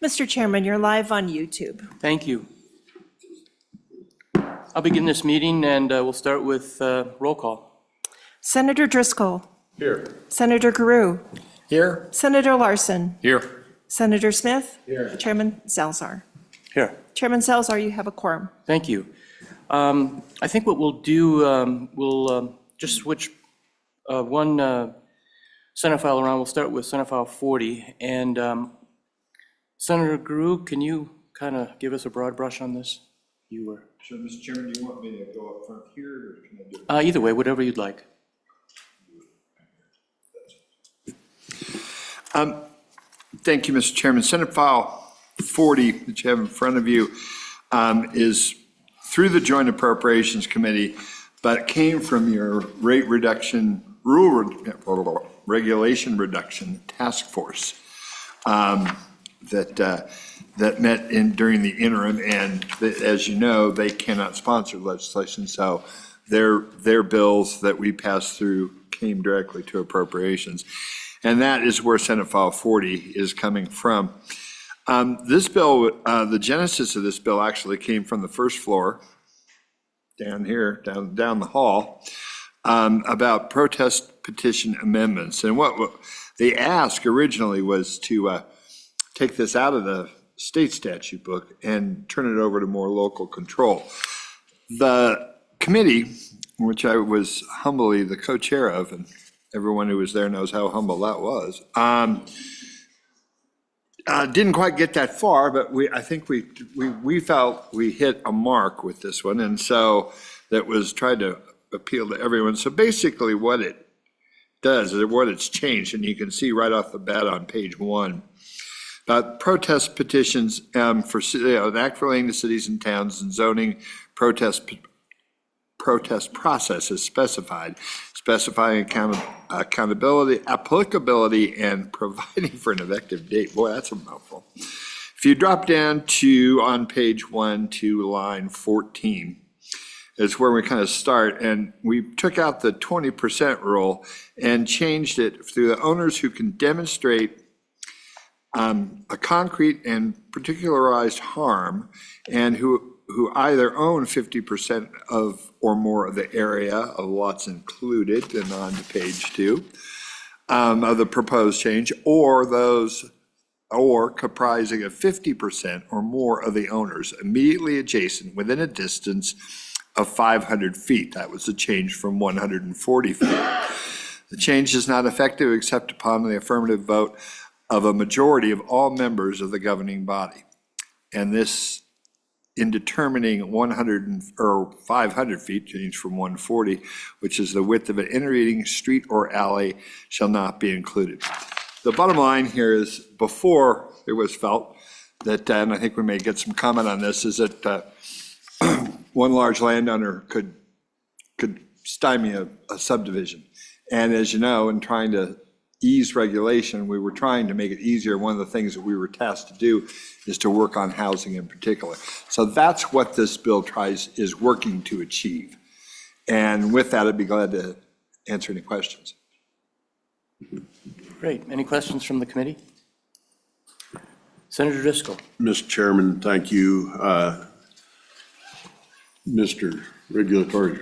Mr. Chairman, you're live on YouTube. Thank you. I'll begin this meeting, and we'll start with roll call. Senator Driscoll. Here. Senator Carew. Here. Senator Larson. Here. Senator Smith. Here. Chairman Salzar. Here. Chairman Salzar, you have a quorum. Thank you. I think what we'll do, we'll just switch one Senate file around. We'll start with Senate File 40. And Senator Carew, can you kind of give us a broad brush on this? You were. Sure, Mr. Chairman, do you want me to go up front here, or can I do it? Either way, whatever you'd like. Thank you, Mr. Chairman. Senate File 40 that you have in front of you is through the Joint Appropriations Committee, but came from your rate reduction, regulation reduction task force that met during the interim, and as you know, they cannot sponsor legislation, so their bills that we passed through came directly to appropriations. And that is where Senate File 40 is coming from. This bill, the genesis of this bill actually came from the first floor, down here, down the hall, about protest petition amendments. And what they asked originally was to take this out of the state statute book and turn it over to more local control. The committee, which I was humbly the co-chair of, and everyone who was there knows how humble that was, didn't quite get that far, but I think we felt we hit a mark with this one, and so that was tried to appeal to everyone. So basically what it does, is what it's changed, and you can see right off the bat on page 1, protest petitions for an act relating to cities and towns and zoning protest process is specifying accountability, applicability, and providing for an effective date. Boy, that's a mouthful. If you drop down to, on page 1 to line 14, is where we kind of start, and we took out the 20% rule and changed it through the owners who can demonstrate a concrete and particularized harm, and who either own 50% of or more of the area of lots included, and on to page 2 of the proposed change, or comprising of 50% or more of the owners immediately adjacent within a distance of 500 feet. That was a change from 140 feet. The change is not effective except upon the affirmative vote of a majority of all members of the governing body. And this, in determining 500 feet, changed from 140, which is the width of an intervening street or alley, shall not be included. The bottom line here is, before it was felt that, and I think we may get some comment on this, is that one large landowner could stymie a subdivision. And as you know, in trying to ease regulation, we were trying to make it easier. One of the things that we were tasked to do is to work on housing in particular. So that's what this bill is working to achieve. And with that, I'd be glad to answer any questions. Great. Any questions from the committee? Senator Driscoll. Mr. Chairman, thank you. Mr. Regulatory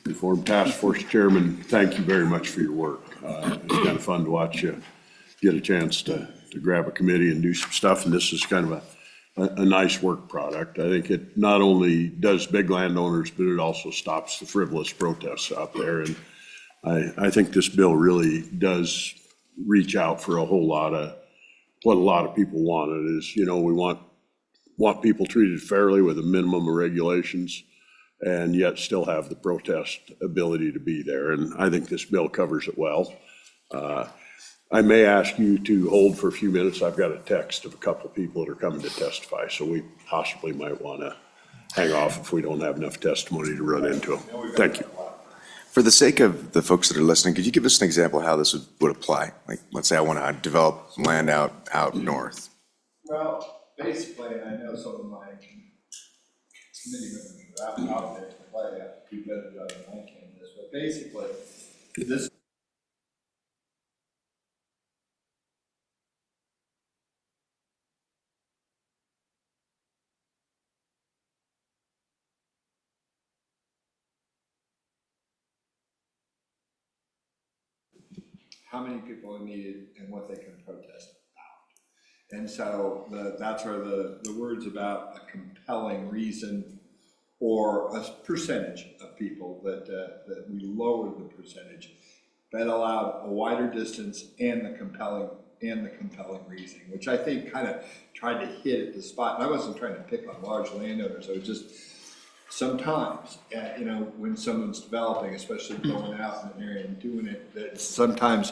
Reform Task Force Chairman, thank you very much for your work. It's kind of fun to watch you get a chance to grab a committee and do some stuff, and this is kind of a nice work product. I think it not only does big landowners, but it also stops the frivolous protests out there. And I think this bill really does reach out for a whole lot of what a lot of people want. It is, we want people treated fairly with a minimum of regulations, and yet still have the protest ability to be there. And I think this bill covers it well. I may ask you to hold for a few minutes. I've got a text of a couple of people that are coming to testify, so we possibly might want to hang off if we don't have enough testimony to run into them. Thank you. For the sake of the folks that are listening, could you give us an example of how this would apply? Like, let's say I want to develop land out north. Well, basically, and I know some of my committee members are out there to play a few better job than I can this, but basically, this how many people are needed, and what they can protest about. And so that's where the words about a compelling reason or a percentage of people that we lowered the percentage, that allowed a wider distance and the compelling reasoning, which I think kind of tried to hit at the spot. And I wasn't trying to pick on large landowners. I was just sometimes, when someone's developing, especially going out in an area and doing it, that sometimes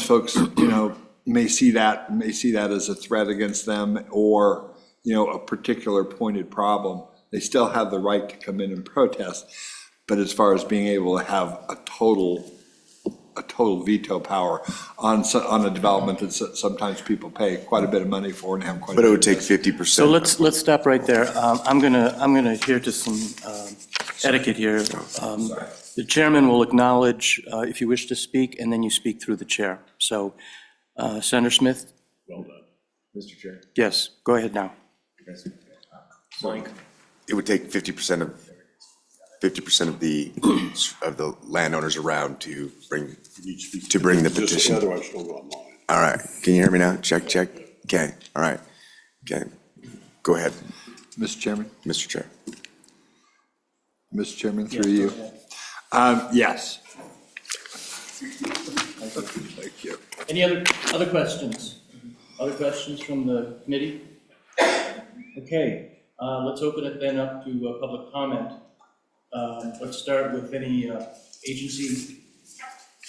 folks, may see that as a threat against them, or, a particular pointed problem. They still have the right to come in and protest, but as far as being able to have a total veto power on a development that sometimes people pay quite a bit of money for and have quite. But it would take 50%. So let's stop right there. I'm gonna adhere to some etiquette here. The chairman will acknowledge if you wish to speak, and then you speak through the chair. So, Senator Smith? Well done. Mr. Chair. Yes, go ahead now. It would take 50% of the landowners around to bring the petition. Otherwise, don't go online. All right, can you hear me now? Check, check. Okay, all right. Okay, go ahead, Mr. Chairman? Mr. Chair. Mr. Chairman, through you. Yes. Thank you. Any other questions? Other questions from the committee? Okay, let's open it then up to public comment. Let's start with any agency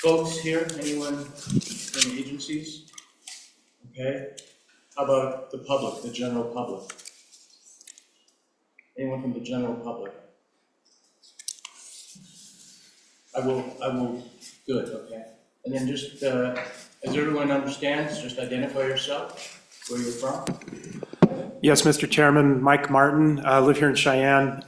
folks here. Anyone from agencies? Okay. How about the public, the general public? Anyone from the general public? I will, good, okay. And then just, as everyone understands, just identify yourself, where you're from. Yes, Mr. Chairman, Mike Martin, I live here in Cheyenne.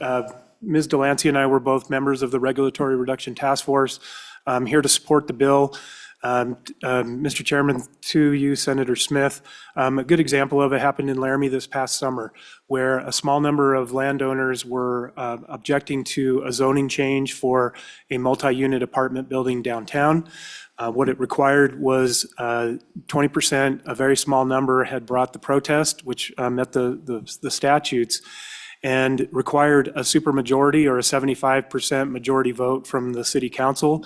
Ms. Delancey and I were both members of the Regulatory Reduction Task Force. I'm here to support the bill. Mr. Chairman, to you, Senator Smith, a good example of it happened in Laramie this past summer, where a small number of landowners were objecting to a zoning change for a multi-unit apartment building downtown. What it required was 20%, a very small number had brought the protest, which met the statutes, and required a supermajority or a 75% majority vote from the city council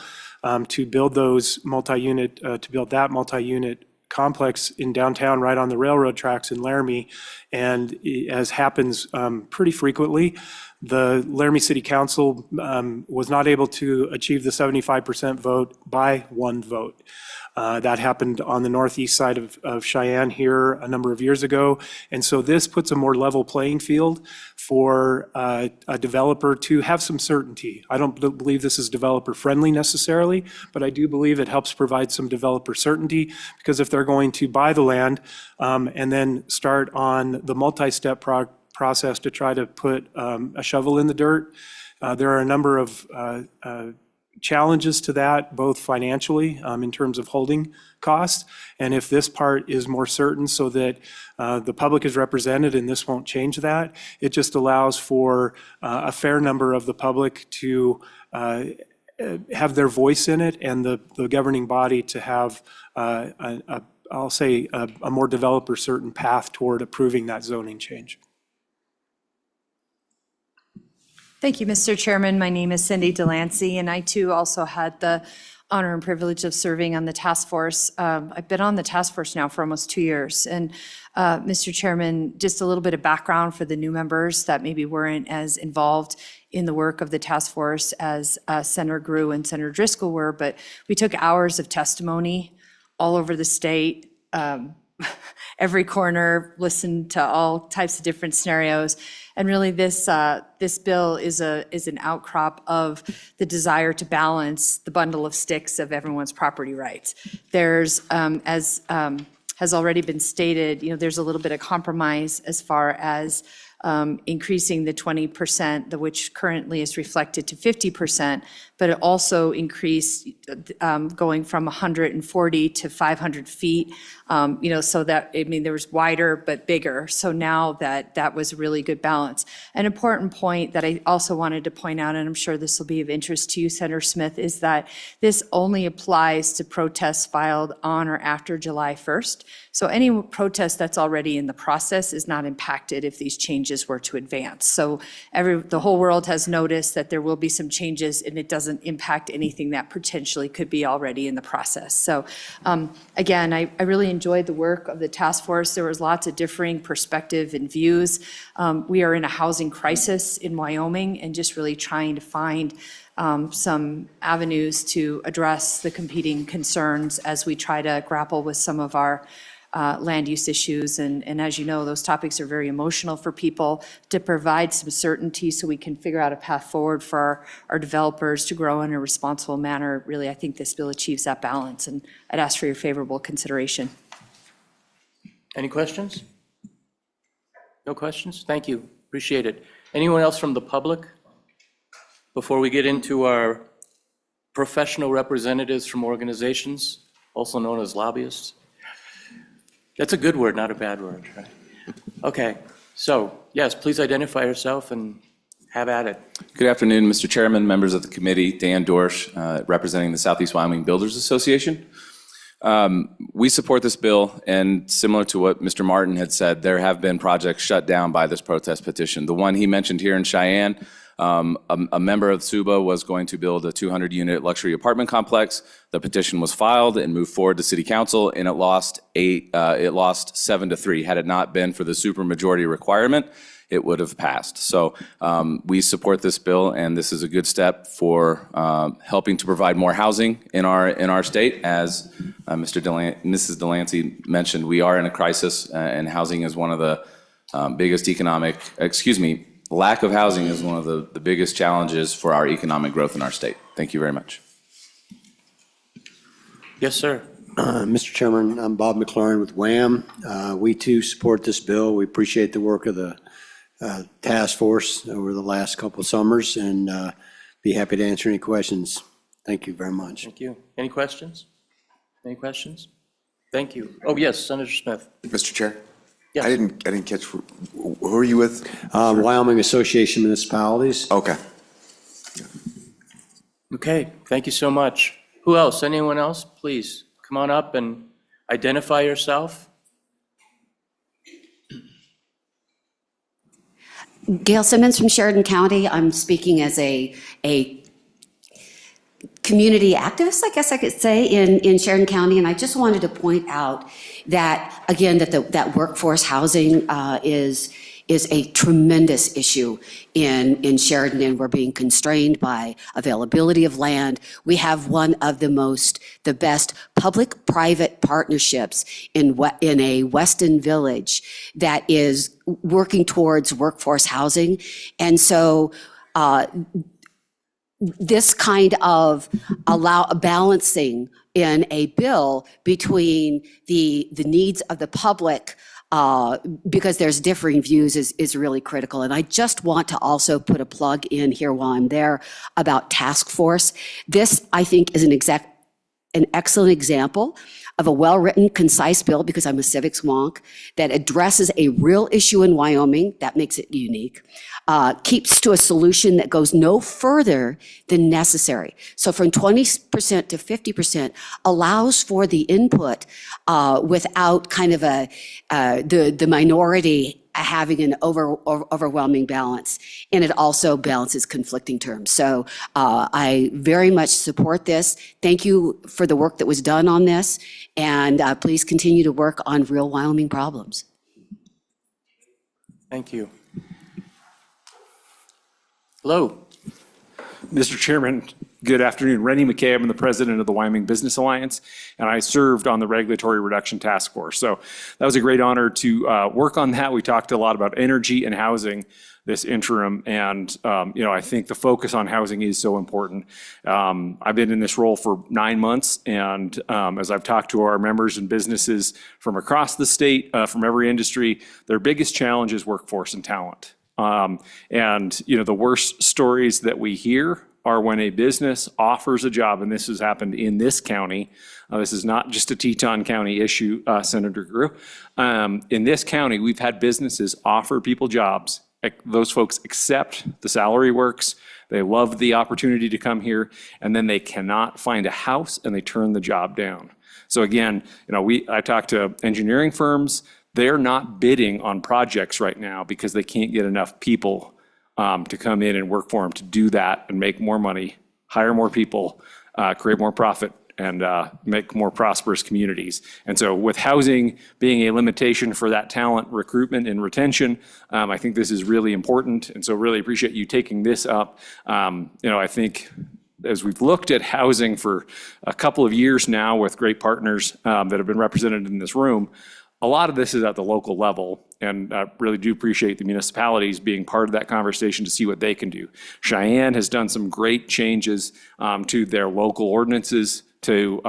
to build that multi-unit complex in downtown right on the railroad tracks in Laramie. And as happens pretty frequently, the Laramie City Council was not able to achieve the 75% vote by one vote. That happened on the northeast side of Cheyenne here a number of years ago. And so this puts a more level playing field for a developer to have some certainty. I don't believe this is developer friendly necessarily, but I do believe it helps provide some developer certainty, because if they're going to buy the land and then start on the multi-step process to try to put a shovel in the dirt, there are a number of challenges to that, both financially in terms of holding costs, and if this part is more certain so that the public is represented and this won't change that, it just allows for a fair number of the public to have their voice in it, and the governing body to have I'll say a more developer certain path toward approving that zoning change. Thank you, Mr. Chairman. My name is Cindy Delancey, and I too also had the honor and privilege of serving on the task force. I've been on the task force now for almost 2 years. And Mr. Chairman, just a little bit of background for the new members that maybe weren't as involved in the work of the task force as Senator Grew and Senator Driscoll were, but we took hours of testimony all over the state, every corner, listened to all types of different scenarios. And really this bill is an outcrop of the desire to balance the bundle of sticks of everyone's property rights. There's, as has already been stated, there's a little bit of compromise as far as increasing the 20%, which currently is reflected to 50%, but it also increased going from 140 to 500 feet, so that, there was wider but bigger. So now that was a really good balance. An important point that I also wanted to point out, and I'm sure this will be of interest to you, Senator Smith, is that this only applies to protests filed on or after July 1st. So any protest that's already in the process is not impacted if these changes were to advance. So the whole world has noticed that there will be some changes, and it doesn't impact anything that potentially could be already in the process. So again, I really enjoyed the work of the task force. There was lots of differing perspective and views. We are in a housing crisis in Wyoming, and just really trying to find some avenues to address the competing concerns as we try to grapple with some of our land use issues. And as you know, those topics are very emotional for people. To provide some certainty so we can figure out a path forward for our developers to grow in a responsible manner, really, I think this bill achieves that balance. And I'd ask for your favorable consideration. Any questions? No questions? Thank you. Appreciate it. Anyone else from the public? Before we get into our professional representatives from organizations, also known as lobbyists. That's a good word, not a bad word, right? Okay, so yes, please identify yourself and have at it. Good afternoon, Mr. Chairman, members of the committee. Dan Dorsch, representing the Southeast Wyoming Builders Association. We support this bill, and similar to what Mr. Martin had said, there have been projects shut down by this protest petition. The one he mentioned here in Cheyenne, a member of SUBA was going to build a 200-unit luxury apartment complex. The petition was filed and moved forward to City Council, and it lost 7-3. Had it not been for the supermajority requirement, it would have passed. So we support this bill, and this is a good step for helping to provide more housing in our state. As Mrs. Delancey mentioned, we are in a crisis, and housing is one of the biggest lack of housing is one of the biggest challenges for our economic growth in our state. Thank you very much. Yes, sir. Mr. Chairman, I'm Bob McLaurin with WHAM. We too support this bill. We appreciate the work of the task force over the last couple of summers, and be happy to answer any questions. Thank you very much. Thank you. Any questions? Any questions? Thank you. Oh, yes, Senator Smith. Mr. Chair? Yes. I didn't catch, who are you with? Wyoming Association of Municipalities. Okay. Okay, thank you so much. Who else? Anyone else? Please come on up and identify yourself. Gail Simmons from Sheridan County. I'm speaking as a community activist, I guess I could say, in Sheridan County. And I just wanted to point out that, again, that workforce housing is a tremendous issue in Sheridan, and we're being constrained by availability of land. We have one of the best public-private partnerships in a Weston village that is working towards workforce housing. And so this kind of balancing in a bill between the needs of the public, because there's differing views, is really critical. And I just want to also put a plug in here while I'm there about task force. This, I think, is an excellent example of a well-written, concise bill, because I'm a civics wonk, that addresses a real issue in Wyoming. That makes it unique. Keeps to a solution that goes no further than necessary. So from 20% to 50% allows for the input without kind of the minority having an overwhelming balance. And it also balances conflicting terms. So I very much support this. Thank you for the work that was done on this. And please continue to work on real Wyoming problems. Thank you. Hello. Mr. Chairman, Good afternoon. Rennie McKay, I'm the president of the Wyoming Business Alliance, and I served on the Regulatory Reduction Task Force. So that was a great honor to work on that. We talked a lot about energy and housing this interim, and I think the focus on housing is so important. I've been in this role for 9 months, and as I've talked to our members and businesses from across the state, from every industry, their biggest challenge is workforce and talent. The worst stories that we hear are when a business offers a job, and this has happened in this county. This is not just a Teton County issue, Senator Grew. In this county, we've had businesses offer people jobs. Those folks accept, the salary works, they love the opportunity to come here, and then they cannot find a house and they turn the job down. So again, I talked to engineering firms. They're not bidding on projects right now because they can't get enough people to come in and work for them to do that and make more money, hire more people, create more profit, and make more prosperous communities. And so with housing being a limitation for that talent recruitment and retention, I think this is really important. And so really appreciate you taking this up. I think as we've looked at housing for a couple of years now with great partners that have been represented in this room, a lot of this is at the local level, and I really do appreciate the municipalities being part of that conversation to see what they can do. Cheyenne has done some great changes to their local ordinances to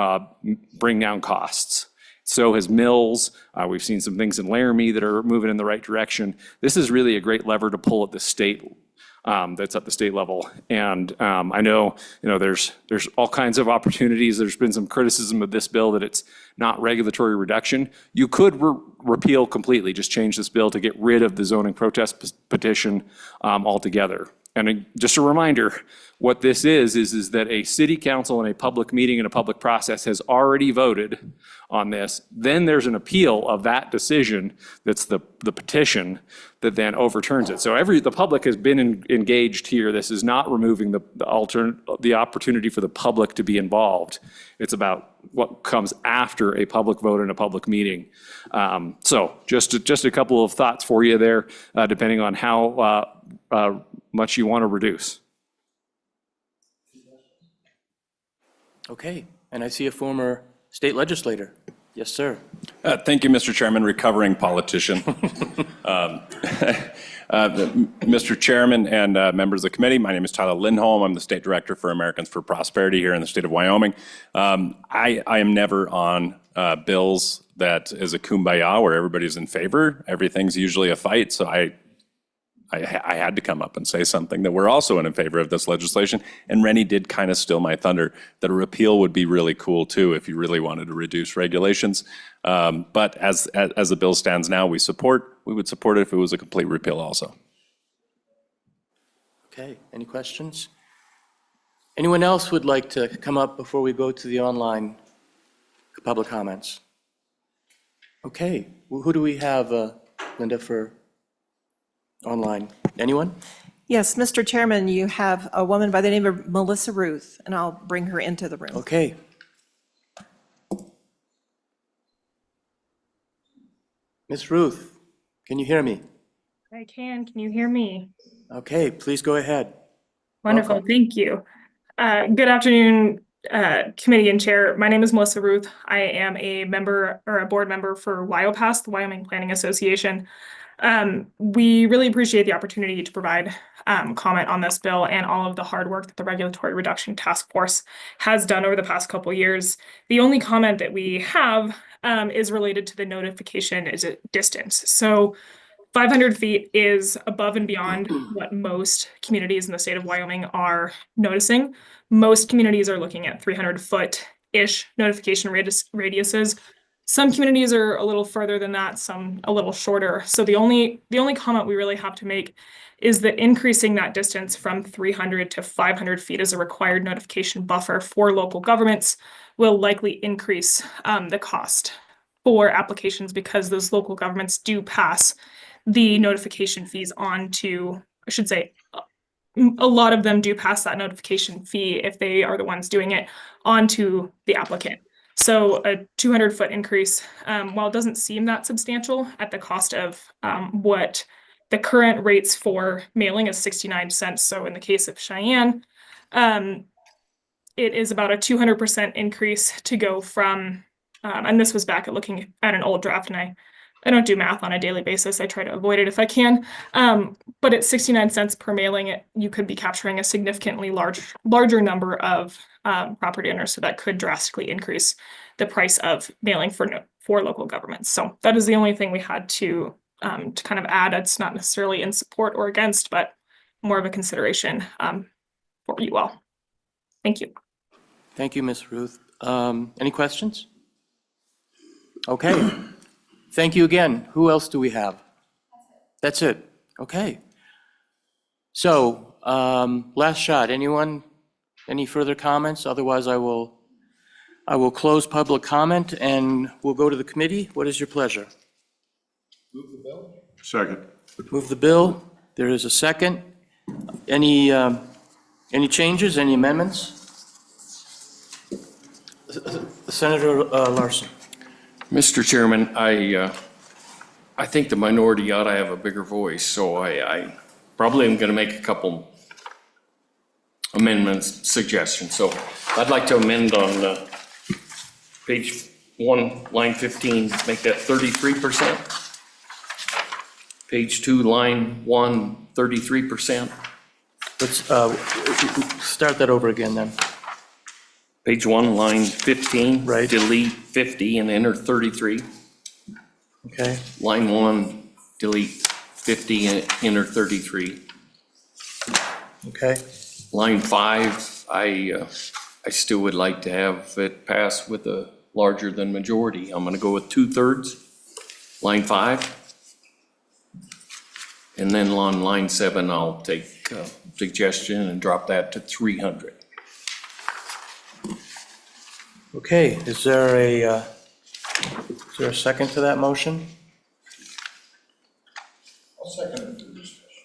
bring down costs. So has Mills. We've seen some things in Laramie that are moving in the right direction. This is really a great lever to pull at the state that's at the state level. And I know, there's all kinds of opportunities. There's been some criticism of this bill that it's not regulatory reduction. You could repeal completely, just change this bill to get rid of the zoning protest petition altogether. And just a reminder, what this is that a city council in a public meeting and a public process has already voted on this. Then there's an appeal of that decision, that's the petition, that then overturns it. So the public has been engaged here. This is not removing the opportunity for the public to be involved. It's about what comes after a public vote in a public meeting. So just a couple of thoughts for you there, depending on how much you want to reduce. Okay, and I see a former state legislator. Yes, sir. Thank you, Mr. Chairman, recovering politician. Mr. Chairman and members of the committee, my name is Tyler Lindholm. I'm the State Director for Americans for Prosperity here in the state of Wyoming. I am never on bills that is a kumbaya where everybody's in favor. Everything's usually a fight, so I had to come up and say something that we're also in favor of this legislation. And Rennie did kind of steal my thunder that a repeal would be really cool too if you really wanted to reduce regulations. But as the bill stands now, we would support it if it was a complete repeal also. Okay, any questions? Anyone else would like to come up before we go to the online public comments? Okay, who do we have, Linda, for online? Anyone? Yes, Mr. Chairman, you have a woman by the name of Melissa Ruth, and I'll bring her into the room. Okay. Ms. Ruth, can you hear me? I can. Can you hear me? Okay, please go ahead. Wonderful. Welcome. Thank you. Good afternoon, committee and chair. My name is Melissa Ruth. I am a member or a board member for WyoPass, the Wyoming Planning Association. We really appreciate the opportunity to provide comment on this bill and all of the hard work that the Regulatory Reduction Task Force has done over the past couple of years. The only comment that we have is related to the notification distance. So 500 feet is above and beyond what most communities in the state of Wyoming are noticing. Most communities are looking at 300-foot-ish notification radiuses. Some communities are a little further than that, some a little shorter. So the only comment we really have to make is that increasing that distance from 300 to 500 feet as a required notification buffer for local governments will likely increase the cost for applications because those local governments do pass the notification fees on to, I should say, a lot of them do pass that notification fee if they are the ones doing it onto the applicant. So a 200-foot increase, while it doesn't seem that substantial at the cost of what the current rates for mailing is 69 cents. So in the case of Cheyenne, it is about a 200% increase to go from, and this was back at looking at an old draft, and I don't do math on a daily basis. I try to avoid it if I can. But at 69 cents per mailing, you could be capturing a significantly larger number of property owners. So that could drastically increase the price of mailing for local governments. So that is the only thing we had to kind of add. It's not necessarily in support or against, but more of a consideration for you all. Thank you. Thank you, Ms. Ruth. Any questions? Okay. Thank you again. Who else do we have? That's it. Okay. So, last shot. Anyone? Any further comments? Otherwise, I will close public comment and we'll go to the committee. What is your pleasure? Second. Move the bill. There is a second. Any changes, any amendments? Senator Larson. Mr. Chairman, I think the minority ought to have a bigger voice, so I probably am going to make a couple amendments, suggestions. So I'd like to amend on page 1, line 15, make that 33%. Page 2, line 1, 33%. Let's start that over again then. Page 1, line 15. Right. Delete 50 and enter 33. Okay. Line 1, delete 50 and enter 33. Okay. Line 5, I still would like to have it pass with a larger than majority. I'm going to go with 2/3. Line 5. And then on line 7, I'll take suggestion and drop that to 300. Okay, is there a second to that motion? I'll second it for discussion.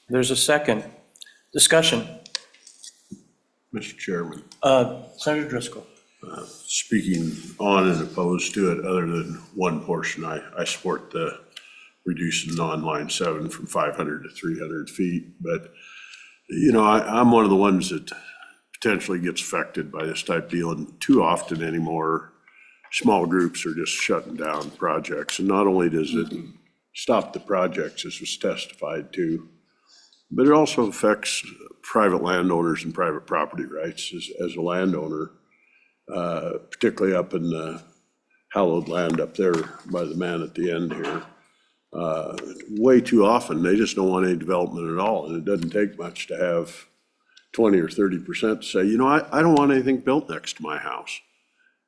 There's a second. Discussion. Mr. Chairman, Senator Driscoll. speaking on and opposed to it, other than one portion, I support the reducing non-line 7 from 500 to 300 feet. But, you know, I'm one of the ones that potentially gets affected by this type deal, and too often anymore, small groups are just shutting down projects. And not only does it stop the projects, as was testified to, but it also affects private landowners and private property rights. As a landowner, particularly up in the hallowed land up there by the man at the end here, way too often, they just don't want any development at all. And it doesn't take much to have 20 or 30% say, you know, I don't want anything built next to my house.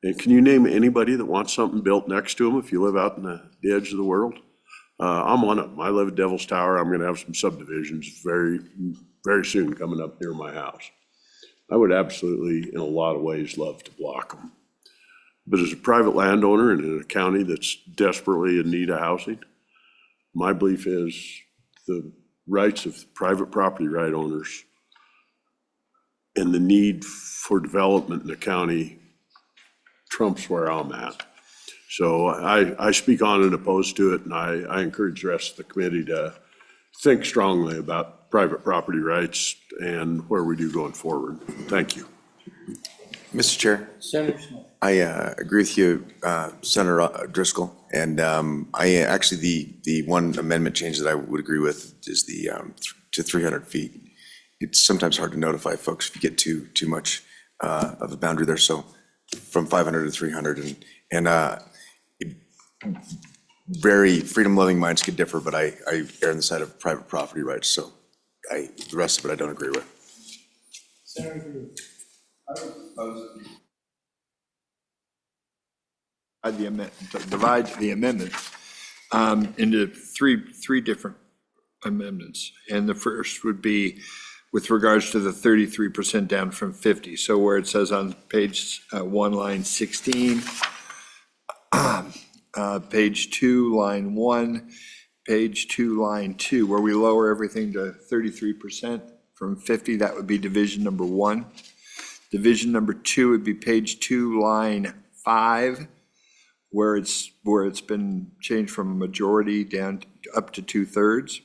And can you name anybody that wants something built next to them if you live out in the edge of the world? I'm one of them. I live at Devil's Tower. I'm going to have some subdivisions very, very soon coming up near my house. I would absolutely, in a lot of ways, love to block them. But as a private landowner and in a county that's desperately in need of housing, my belief is the rights of private property right owners and the need for development in the county trumps where I'm at. So I speak on and opposed to it, and I encourage the rest of the committee to think strongly about private property rights and where we do going forward. Thank you. Mr. Chair, Senator Smith. I agree with you, Senator Driscoll. And I actually, the one amendment change that I would agree with is the to 300 feet. It's sometimes hard to notify folks if you get too much of a boundary there. So from 500 to 300, and very freedom-loving minds could differ, but I err on the side of private property rights. So the rest of it I don't agree with. Divide the amendment into three different amendments. And the first would be with regards to the 33% down from 50. So where it says on page 1, line 16, page 2, line 1, page 2, line 2, where we lower everything to 33% from 50, that would be division number 1. Division number 2 would be page 2, line 5, where it's been changed from a majority down up to 2/3.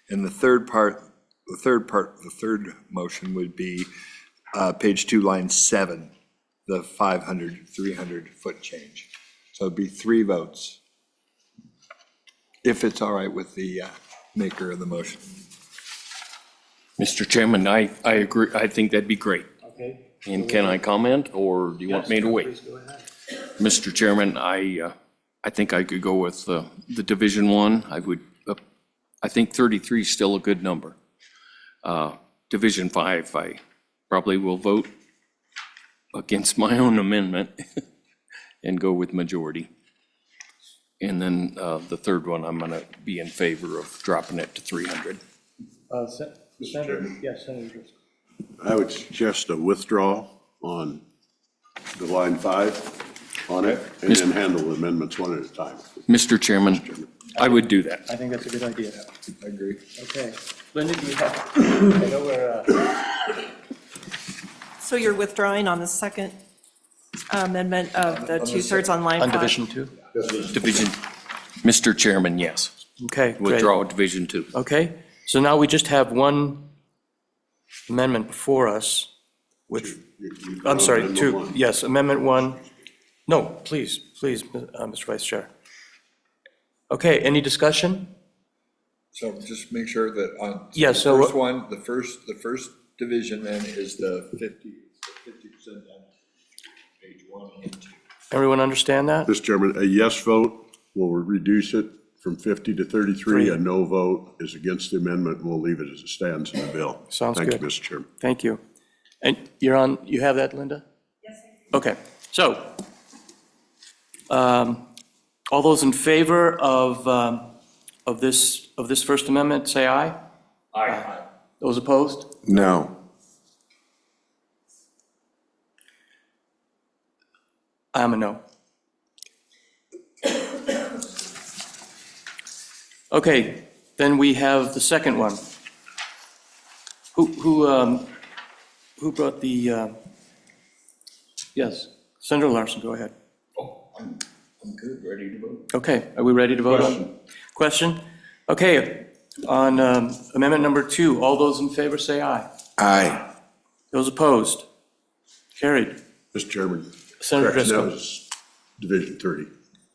And the third motion would be page 2, line 7, the 500, 300-foot change. So it'd be 3 votes, if it's all right with the maker of the motion. Mr. Chairman, I agree. I think that'd be great. Okay. And can I comment, or do you want me to wait? Please go ahead. Mr. Chairman, I think I could go with the Division 1. I think 33 is still a good number. Division 5, I probably will vote against my own amendment and go with majority. And then the third one, I'm going to be in favor of dropping it to 300. Senator, yes, Senator Driscoll. I would suggest a withdrawal on the line 5 on it, and then handle amendments one at a time. Mr. Chairman, I would do that. I think that's a good idea. I agree. Okay. Linda, do you have, I know we're, So you're withdrawing on the second amendment of the 2/3 on line 5? on Division 2? Division, Mr. Chairman, yes. Okay, great. Withdraw Division 2. Okay, so now we just have one amendment before us, which, I'm sorry, Amendment 2, one. yes, Amendment 1. No, please, Mr. Vice Chair. Okay, any discussion? So just make sure that on. Yeah, the so First what- one, the first division then is the 50% down, page 1 and 2. Everyone understand that? Mr. Chairman, a yes vote will reduce it from 50 to 33. A no vote is against the amendment, and we'll leave it as it stands in the bill. Sounds Thank good. you, Mr. Chairman. Thank you. And you're on, you have that, Linda? Yes. Okay, so, all those in favor of this First Amendment, say aye. Aye. Those opposed? No. I'm a no. Okay, then we have the second one. Who brought the, yes, Senator Larson, go ahead. I'm good, ready to vote. Okay, are we ready to vote on? Question? Okay, on amendment number 2, all those in favor say aye. Aye. Those opposed? Carried. Mr. Chairman. Senator correction, that Driscoll. was Division 3.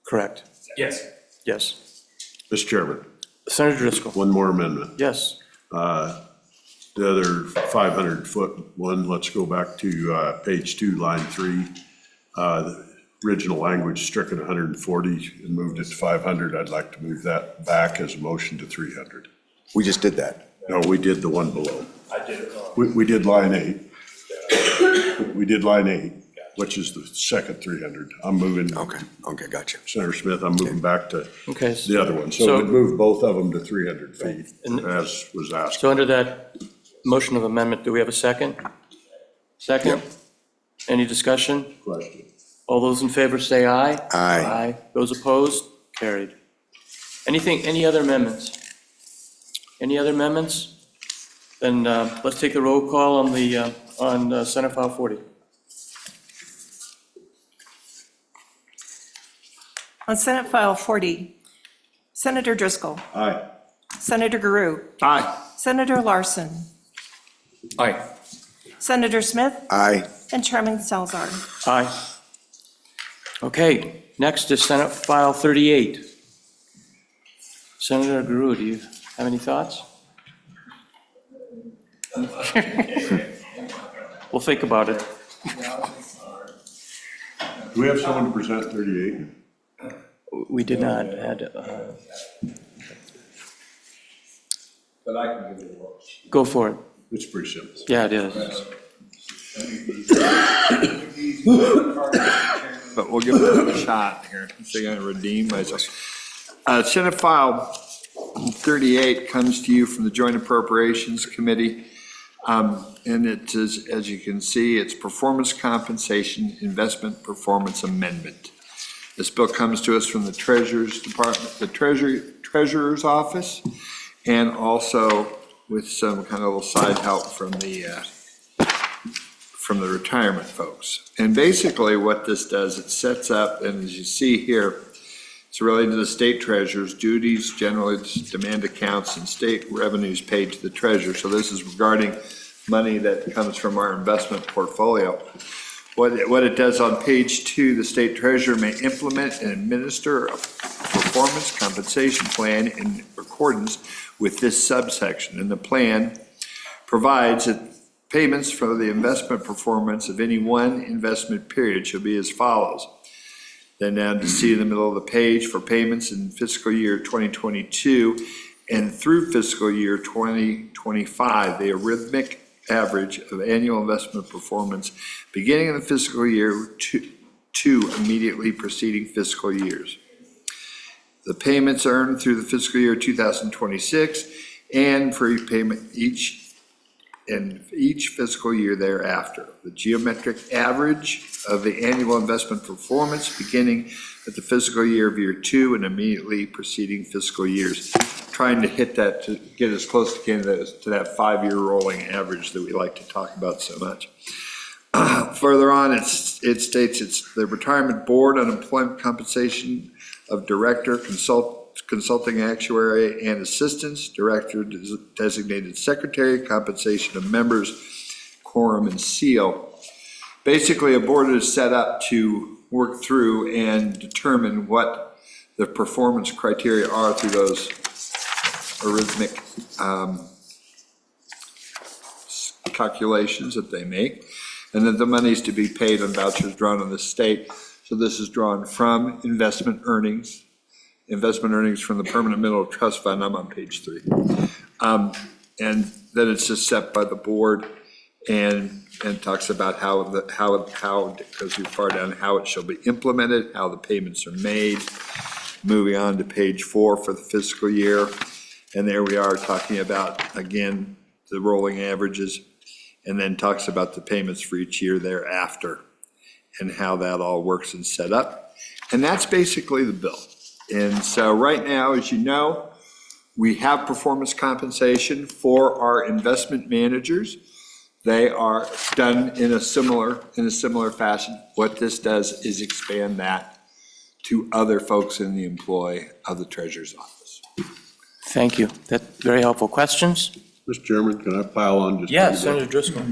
Correct. Yes. Yes. Mr. Chairman, Senator Driscoll. one more amendment. Yes. The other 500-foot one, let's go back to page 2, line 3. The original language stricken 140 and moved it to 500. I'd like to move that back as a motion to 300. We just did that. No, we did the one below. I did it wrong. We did line 8. We did line 8, which is the second 300. I'm moving, Okay, gotcha. Senator Smith, I'm moving back to Okay. the other one. So So- we'd move both of them to 300 feet, And- as was asked. So under that motion of amendment, do we have a second? Second? Any discussion? Question. All those in favor say aye. Aye. Aye. Those opposed? Carried. Any other amendments? Any other amendments? Then let's take the roll call on Senate File 40. On Senate File 40, Senator Driscoll, Aye. Senator Guru, Aye. Senator Larson, Aye. Senator Smith, Aye. and Chairman Salzar. Aye. Okay, next is Senate File 38. Senator Guru, do you have any thoughts? We'll think about it. Do we have someone to present 38? We did not add, But I can give it a look. go for it. It's pretty simple. Yeah, it is. But we'll give it a shot here. So I'm going to redeem myself. Senate File 38 comes to you from the Joint Appropriations Committee. And it is, as you can see, it's Performance Compensation Investment Performance Amendment. This bill comes to us from the Treasurer's Department, the Treasurer's Office, and also with some kind of little side help from the retirement folks. And basically what this does, it sets up, and as you see here, it's related to the state treasurer's duties, generally demand accounts and state revenues paid to the treasurer. So this is regarding money that comes from our investment portfolio. What it does on page 2, the state treasurer may implement and administer a performance compensation plan in accordance with this subsection. And the plan provides that payments for the investment performance of any one investment period shall be as follows. Then down to see in the middle of the page for payments in fiscal year 2022 and through fiscal year 2025, the arithmetic average of annual investment performance beginning in the fiscal year two immediately preceding fiscal years. The payments earned through the fiscal year 2026 and for each fiscal year thereafter. The geometric average of the annual investment performance beginning at the fiscal year of year 2 and immediately preceding fiscal years. Trying to hit that to get as close as can to that 5-year rolling average that we like to talk about so much. Further on, it states it's the retirement board on employment compensation of director, consulting actuary and assistants, director, designated secretary, compensation of members, quorum and seal. Basically, a board is set up to work through and determine what the performance criteria are through those arithmetic calculations that they make, and that the money's to be paid on vouchers drawn on the state. So this is drawn from investment earnings from the permanent mineral trust fund. I'm on page 3. And then it's just set by the board and talks about how it goes too far down, how it shall be implemented, how the payments are made. Moving on to page 4 for the fiscal year. And there we are talking about, again, the rolling averages, and then talks about the payments for each year thereafter and how that all works and set up. And that's basically the bill. And so right now, as you know, we have performance compensation for our investment managers. They are done in a similar fashion. What this does is expand that to other folks in the employ of the treasurer's office. Thank you. That's very helpful. Questions? Mr. Chairman, can I pile on just? Yes, Senator Driscoll.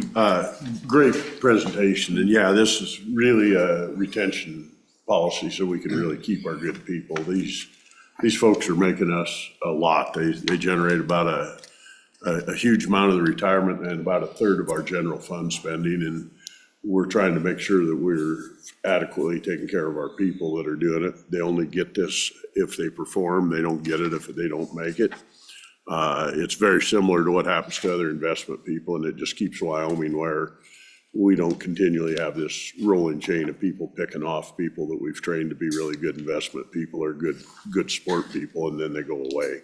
Great presentation, and yeah, this is really a retention policy, so we can really keep our good people. These folks are making us a lot. They generate about a huge amount of the retirement and about a third of our general fund spending, and we're trying to make sure that we're adequately taking care of our people that are doing it. They only get this if they perform. They don't get it if they don't make it. It's very similar to what happens to other investment people, and it just keeps Wyoming where we don't continually have this rolling chain of people picking off people that we've trained to be really good investment people or good sport people, and then they go away.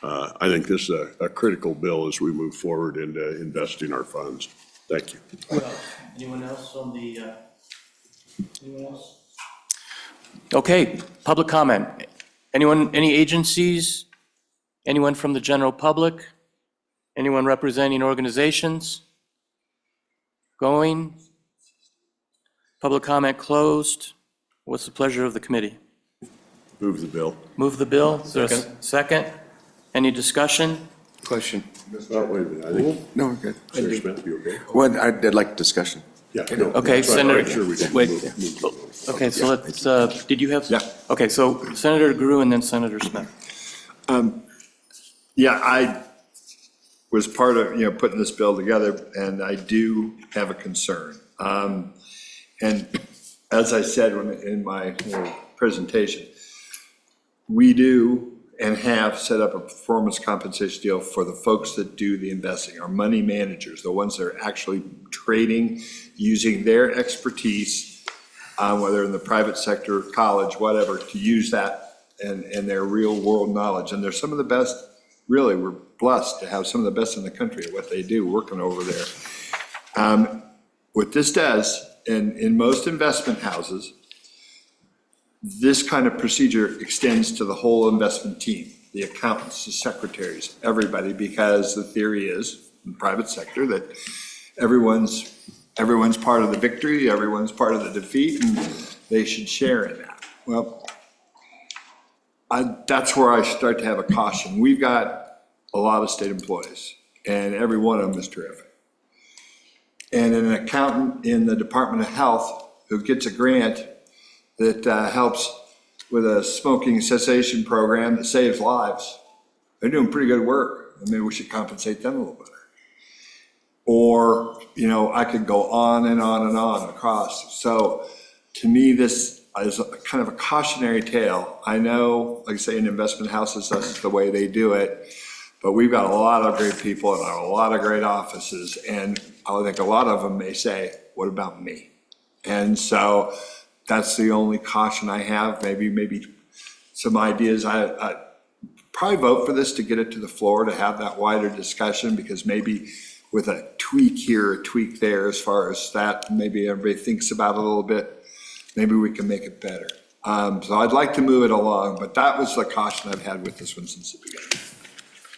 I think this is a critical bill as we move forward into investing our funds. Thank you. Anyone else on the, anyone else? Okay, public comment. Anyone, any agencies? Anyone from the general public? Anyone representing organizations? Going? Public comment closed. What's the pleasure of the committee? Move the bill. Move the bill? Is there a second? Any discussion? Question. Oh, wait a minute, I think, No, we're good. Senator Smith, you okay? Well, I'd like discussion. Yeah. no, Okay, that's right. Senator- Make sure we didn't wait. move. Okay, so let's, did you have? Yeah. Okay, so Senator Grew and then Senator Smith. Yeah, I was part of, putting this bill together, and I do have a concern. And as I said in my presentation, we do and have set up a performance compensation deal for the folks that do the investing, our money managers, the ones that are actually trading, using their expertise, whether in the private sector, college, whatever, to use that and their real world knowledge. And they're some of the best, really, we're blessed to have some of the best in the country at what they do working over there. What this does, in most investment houses, this kind of procedure extends to the whole investment team, the accountants, the secretaries, everybody, because the theory is in the private sector that everyone's part of the victory, everyone's part of the defeat, and they should share in that. Well, that's where I start to have a caution. We've got a lot of state employees, and every one of them is terrific. and an accountant in the Department of Health who gets a grant that helps with a smoking cessation program that saves lives. They're doing pretty good work, and maybe we should compensate them a little better. Or, you know, I could go on and on and on across. So to me, this is kind of a cautionary tale. I know, like I say, in investment houses, that's the way they do it. But we've got a lot of great people and a lot of great offices. And I think a lot of them may say, what about me? And so that's the only caution I have. Maybe some ideas. I probably vote for this to get it to the floor, to have that wider discussion, because maybe with a tweak here, a tweak there, as far as that, maybe everybody thinks about it a little bit, maybe we can make it better. So I'd like to move it along, but that was the caution I've had with this one since the beginning.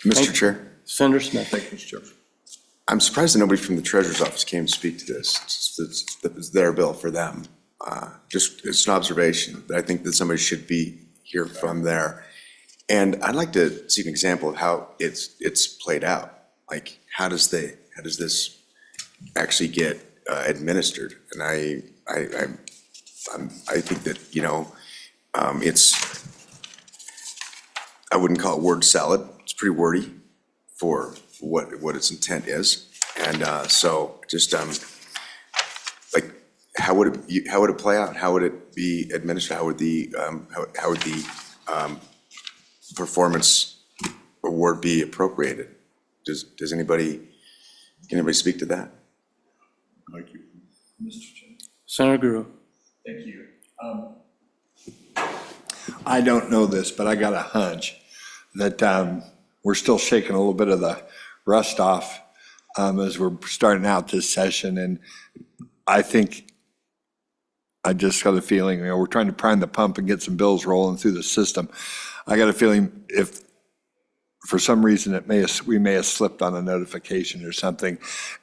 Mr. Chair, Senator Smith. Thank you, Mr. Chairman. I'm surprised that nobody from the Treasurer's Office came to speak to this. It's their bill for them. Just, it's an observation that I think that somebody should be here from there. And I'd like to see an example of how it's played out. Like, how does this actually get administered? And I think that, you know, I wouldn't call it word salad. It's pretty wordy for what its intent is. And so just like, how would it play out? How would it be administered? How would the performance award be appropriated? Can anybody speak to that? Thank you. Mr. Chairman. Senator Guru. Thank you. I don't know this, but I got a hunch that we're still shaking a little bit of the rust off as we're starting out this session. And I think I just got a feeling, you know, we're trying to prime the pump and get some bills rolling through the system. I got a feeling if for some reason we may have slipped on a notification or something.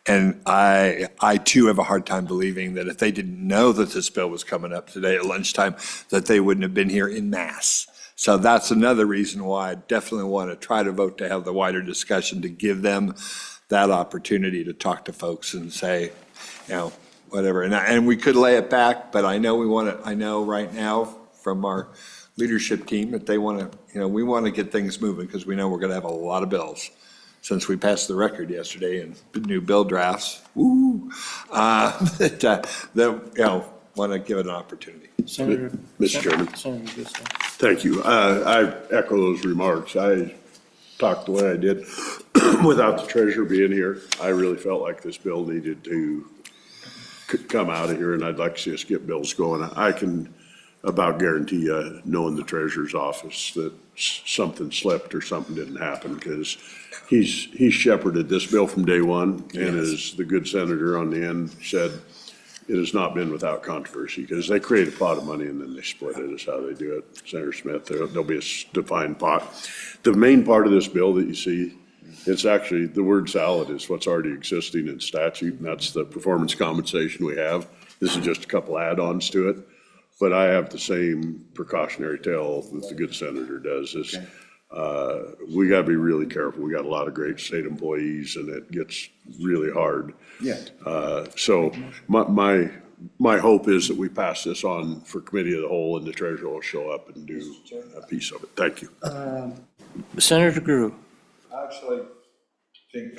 And I too have a hard time believing that if they didn't know that this bill was coming up today at lunchtime, that they wouldn't have been here in mass. So that's another reason why I definitely want to try to vote to have the wider discussion, to give them that opportunity to talk to folks and say, you know, whatever. And we could lay it back, but I know I know right now from our leadership team that they want to, you know, we want to get things moving because we know we're going to have a lot of bills. Since we passed the record yesterday in new bill drafts, that you know, want to give it an opportunity. Senator. Mr. Chairman. Senator Guston. Thank you. I echo those remarks. I talked the way I did without the treasurer being here. I really felt like this bill needed to come out of here, and I'd like to see us get bills going. I can about guarantee you, knowing the treasurer's office, that something slipped or something didn't happen, because he's shepherded this bill from day one. And as the good senator on the end said, it has not been without controversy, because they create a pot of money and then they split it, is how they do it. Senator Smith, there'll be a defined pot. The main part of this bill that you see, it's actually, the word salad is what's already existing in statute, and that's the performance compensation we have. This is just a couple add-ons to it. But I have the same precautionary tale that the good senator does, is we gotta be really careful. We got a lot of great state employees and it gets really hard. Yeah. So my hope is that we pass this on for committee of the whole, and the treasurer will show up and do a piece of it. Thank you. Senator Guru. Actually,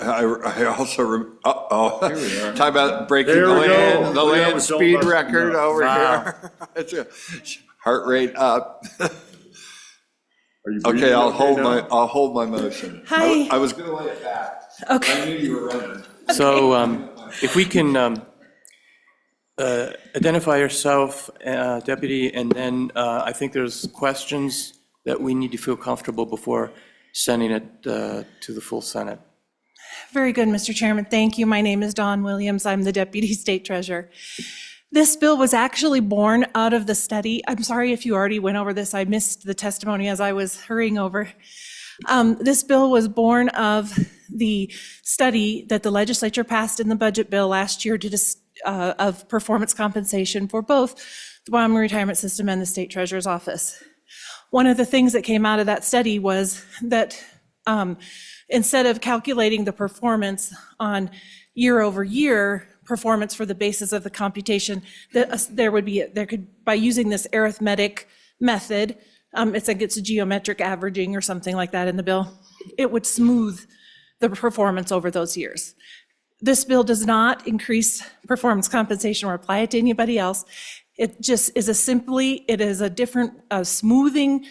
I also, talk about breaking There the we go. land, the We have land a speed filibuster record now. over Wow. here. It's a heart rate up. Are you Okay, breathing I'll hold now? my motion. Hi. I was gonna lay it back. Okay. I knew you were running. So if we can identify yourself, Deputy, and then I think there's questions that we need to feel comfortable before sending it to the full Senate. Very good, Mr. Chairman. Thank you. My name is Dawn Williams. I'm the Deputy State Treasurer. This bill was actually born out of the study. I'm sorry if you already went over this. I missed the testimony as I was hurrying over. This bill was born of the study that the legislature passed in the budget bill last year of performance compensation for both the Wyoming Retirement System and the State Treasurer's Office. One of the things that came out of that study was that instead of calculating the performance on year-over-year performance for the basis of the computation, that there could, by using this arithmetic method, it's like it's a geometric averaging or something like that in the bill, it would smooth the performance over those years. This bill does not increase performance compensation or apply it to anybody else. It just is it is a different smoothing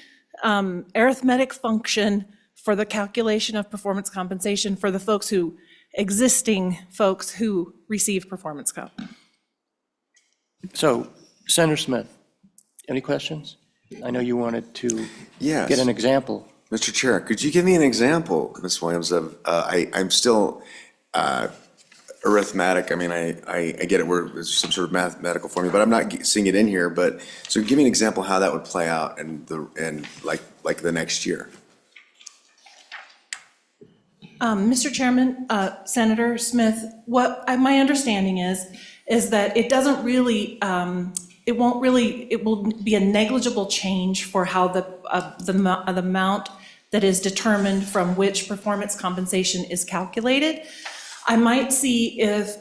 arithmetic function for the calculation of performance compensation for the existing folks who receive performance comp. So, Senator Smith, any questions? I know you wanted to Yes. get an example. Mr. Chair, could you give me an example, Ms. Williams, of, I'm still arithmetic, I mean, I get it, it's some sort of mathematical formula, but I'm not seeing it in here, but, so give me an example how that would play out and like the next year. Mr. Chairman, Senator Smith, what my understanding is that it doesn't really, it will be a negligible change for how the amount that is determined from which performance compensation is calculated. I might see if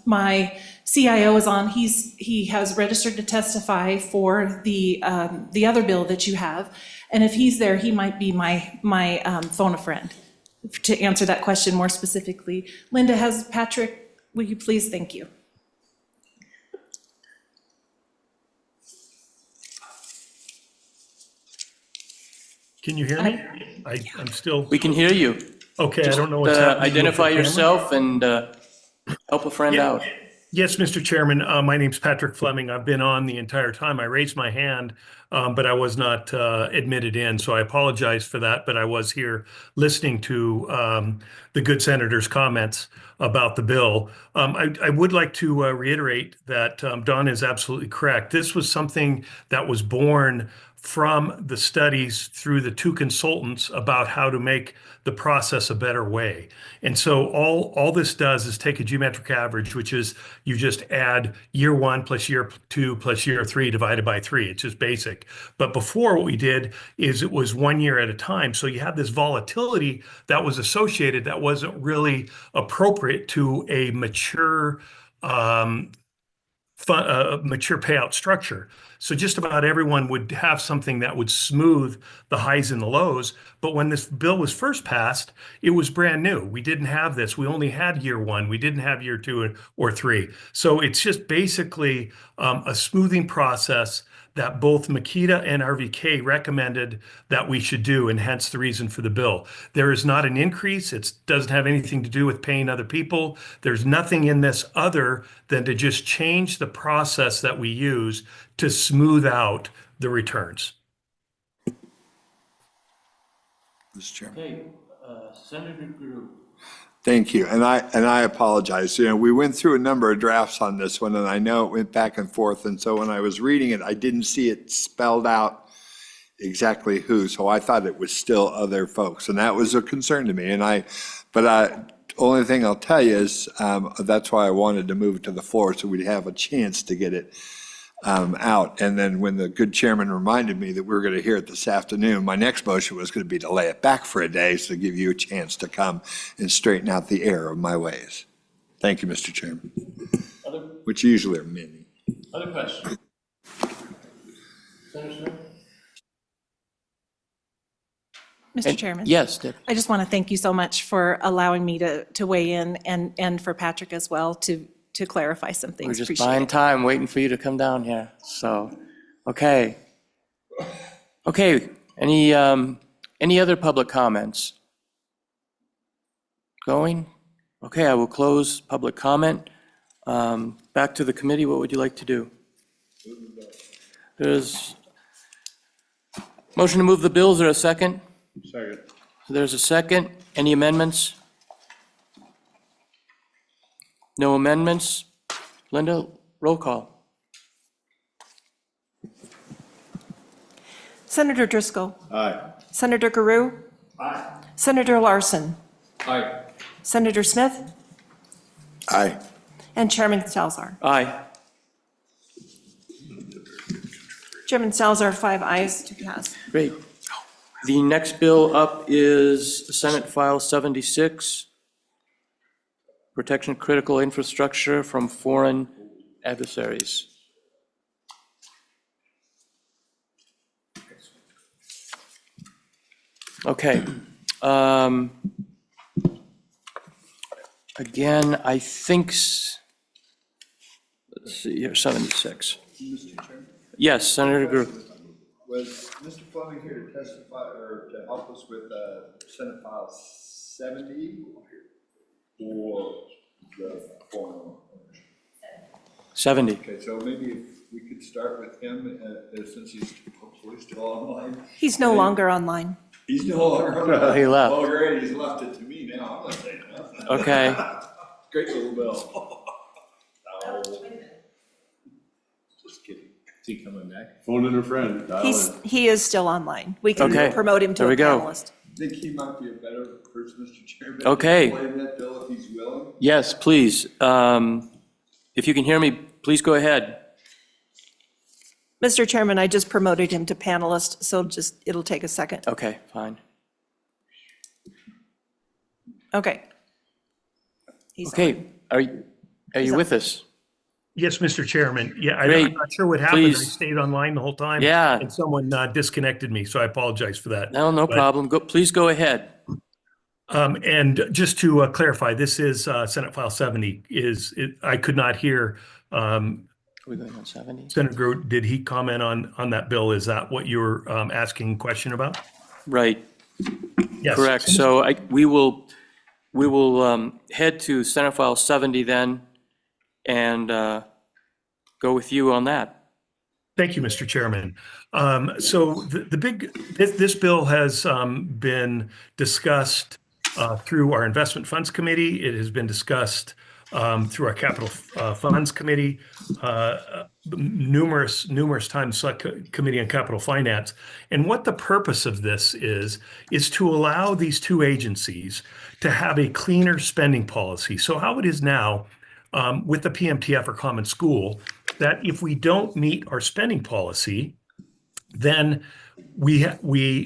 my CIO is on, he has registered to testify for the other bill that you have, and if he's there, he might be my phone a friend to answer that question more specifically. Linda, has Patrick, will you please? Thank you. Can you hear me? I'm still, We can hear you. okay, I don't know what's happening. with Identify the camera. yourself and help a friend Yeah. out. Yes, Mr. Chairman, my name's Patrick Fleming. I've been on the entire time. I raised my hand, but I was not admitted in, so I apologize for that. But I was here listening to the good senator's comments about the bill. I would like to reiterate that Don is absolutely correct. This was something that was born from the studies through the two consultants about how to make the process a better way. And so all this does is take a geometric average, which is you just add year 1 plus year 2 plus year 3 divided by 3. It's just basic. But before, what we did is it was 1 year at a time. So you had this volatility that was associated that wasn't really appropriate to a mature payout structure. So just about everyone would have something that would smooth the highs and the lows. But when this bill was first passed, it was brand new. We didn't have this. We only had year 1. We didn't have year 2 or 3. So it's just basically a smoothing process that both Makita and RVK recommended that we should do, and hence the reason for the bill. There is not an increase. It doesn't have anything to do with paying other people. There's nothing in this other than to just change the process that we use to smooth out the returns. Mr. Chairman. Okay, Senator Guru. Thank you, and I apologize. You know, we went through a number of drafts on this one, and I know it went back and forth, and so when I was reading it, I didn't see it spelled out exactly who, so I thought it was still other folks, and that was a concern to me. Only thing I'll tell you is that's why I wanted to move it to the floor so we'd have a chance to get it out. And then when the good chairman reminded me that we were going to hear it this afternoon, my next motion was going to be to lay it back for a day to give you a chance to come and straighten out the error of my ways. Thank you, Mr. Chairman. Which usually are many. Other questions? Senator Smith? Mr. Chairman? Yes, Deb. I just want to thank you so much for allowing me to weigh in and for Patrick as well to clarify some things. We're just Appreciate buying it. time, waiting for you to come down here. So, okay. Okay, any other public comments? Going? Okay, I will close public comment. Back to the committee, what would you like to do? There's motion to move the bills, is there a second? Second. There's a second. Any amendments? No amendments? Linda, roll call. Senator Driscoll. Aye. Senator Guru. Aye. Senator Larson. Aye. Senator Smith. Aye. And Chairman Salzar. Aye. Chairman Salzar, 5 ayes to pass. Great. The next bill up is Senate File 76. protection of critical infrastructure from foreign adversaries. Okay. Again, I think, let's see here, 76. Yes, Senator Groot. Was Mr. Fleming here to testify or to help us with Senate File 70 or the formal? 70. Okay, so maybe if we could start with him since he's hopefully still online. He's no longer online. He's no longer online. He left. Oh, great, he's left it to me now. I'm not saying nothing. Okay. Great little bill. No. Just kidding. Is he coming back? Phone in a friend. Dial in. He is still online. We can Okay, promote him to there a we go. panelist. I think he might be a better person, Mr. Chairman. Okay. To explain that bill if he's willing. Yes, please. If you can hear me, please go ahead. Mr. Chairman, I just promoted him to panelist, so it'll take a second. Okay, fine. Okay. He's on. Okay, are you with us? Yes, Mr. Chairman. Yeah, Great. I'm not sure what happened. I Please. stayed online the whole time. Yeah. And someone disconnected me, so I apologize for that. No But, problem. Please go ahead. And just to clarify, this is Senate File 70. I could not hear We're going on 70? Senator Groot. Did he comment on that bill? Is that what you're asking a question about? Right, Yes. correct. So we will head to Senate File 70 then and go with you on that. Thank you, Mr. Chairman. So this bill has been discussed through our Investment Funds Committee. It has been discussed through our Capital Funds Committee, numerous times, Select Committee on Capital Finance. And what the purpose of this is to allow these two agencies to have a cleaner spending policy. So how it is now with the PMTF or Common School, that if we don't meet our spending policy, then we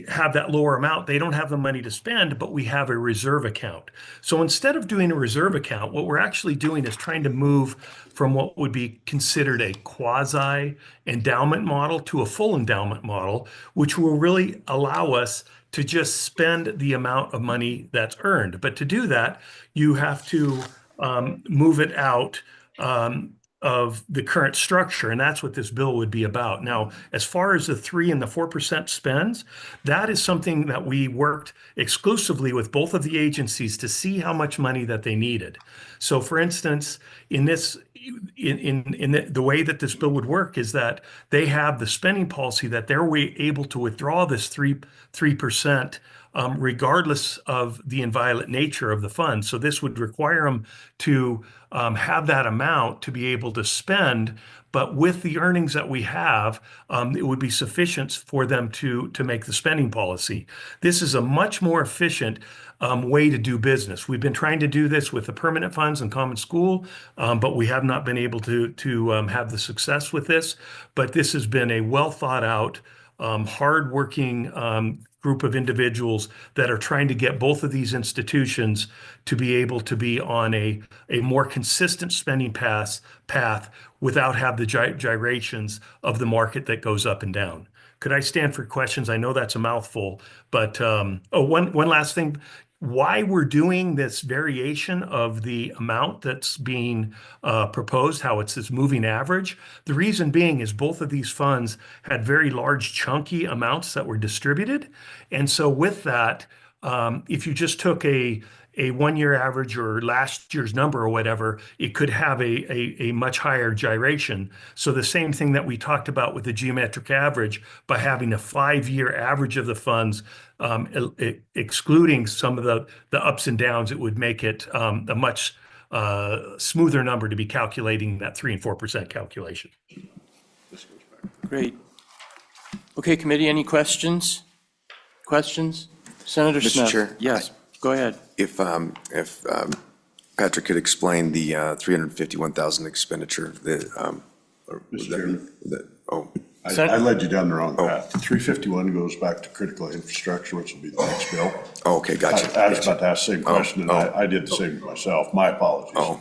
have that lower amount. They don't have the money to spend, but we have a reserve account. So instead of doing a reserve account, what we're actually doing is trying to move from what would be considered a quasi endowment model to a full endowment model, which will really allow us to just spend the amount of money that's earned. But to do that, you have to move it out of the current structure, and that's what this bill would be about. Now, as far as the 3% and the 4% spends, that is something that we worked exclusively with both of the agencies to see how much money that they needed. So, for instance, in the way that this bill would work is that they have the spending policy that they're able to withdraw this 3%. Regardless of the inviolate nature of the fund. So this would require them to have that amount to be able to spend, but with the earnings that we have, it would be sufficient for them to make the spending policy. This is a much more efficient way to do business. We've been trying to do this with the permanent funds and Common School, but we have not been able to have the success with this. But this has been a well thought out, hardworking group of individuals that are trying to get both of these institutions to be able to be on a more consistent spending path without have the gyrations of the market that goes up and down. Could I stand for questions? I know that's a mouthful, but one last thing. Why we're doing this variation of the amount that's being proposed, how it's this moving average. The reason being is both of these funds had very large chunky amounts that were distributed. And so with that, if you just took a 1-year average or last year's number or whatever, it could have a much higher gyration. So the same thing that we talked about with the geometric average, by having a 5-year average of the funds, excluding some of the ups and downs, it would make it a much smoother number to be calculating that 3% and 4% calculation. Great. Okay, committee, any questions? Senator Smith? Mr. Chair? Yes, go ahead. If Patrick could explain the 351,000 expenditure, Mr. Chairman. I led you down the wrong path. 351 goes back to critical infrastructure, which will be the next bill. Oh, okay, gotcha. I was about to ask the same question, and I did the same myself. My apologies.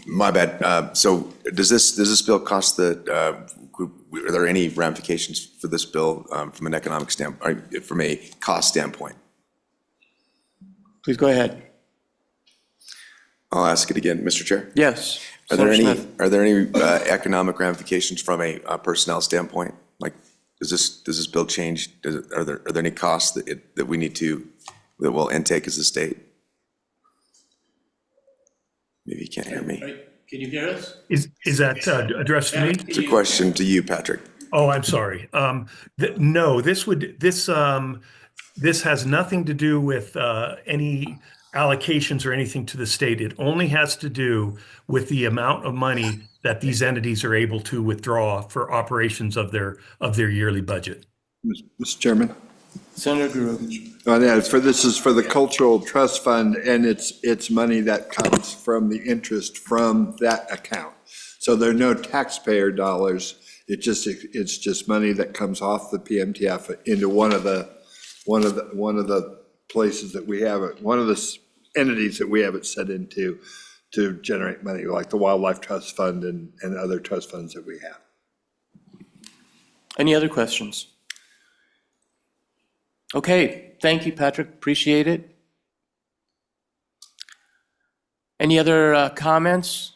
My bad. So does this bill cost are there any ramifications for this bill from an economic standpoint, from a cost standpoint? Please go ahead. I'll ask it again, Mr. Chair. Yes. Are there Senator any, Smith. are there any economic ramifications from a personnel standpoint? Like, does this bill change, are there any costs that we need to, that we'll intake as a state? Maybe you can't hear me. Can you hear us? Is that addressed to me? It's a question to you, Patrick. Oh, I'm sorry. No, this has nothing to do with any allocations or anything to the state. It only has to do with the amount of money that these entities are able to withdraw for operations of their yearly budget. Mr. Chairman? Senator Guru. This is for the Cultural Trust Fund, and it's money that comes from the interest from that account. So there are no taxpayer dollars. It's just money that comes off the PMTF into one of the places that we have it, one of the entities that we have it set into to generate money, like the Wildlife Trust Fund and other trust funds that we have. Any other questions? Okay, thank you, Patrick. Appreciate it. Any other comments?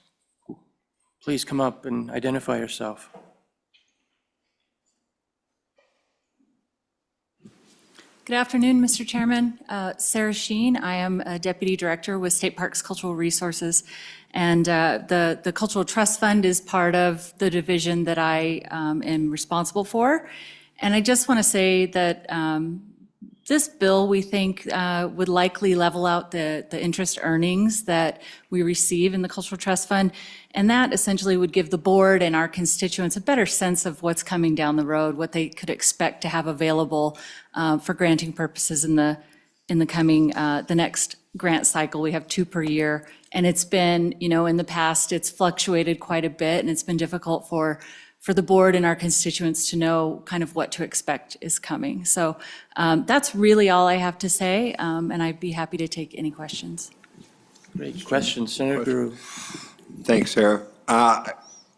Please come up and identify yourself. Good afternoon, Mr. Chairman. Sarah Sheen. I am a Deputy Director with State Parks Cultural Resources. And the Cultural Trust Fund is part of the division that I am responsible for. And I just want to say that this bill, we think, would likely level out the interest earnings that we receive in the Cultural Trust Fund. And that essentially would give the board and our constituents a better sense of what's coming down the road, what they could expect to have available for granting purposes in the coming, the next grant cycle. We have 2 per year. And it's been, in the past, it's fluctuated quite a bit, and it's been difficult for the board and our constituents to know kind of what to expect is coming. So that's really all I have to say, and I'd be happy to take any questions. Great questions, Senator Guru. Thanks, Sarah. I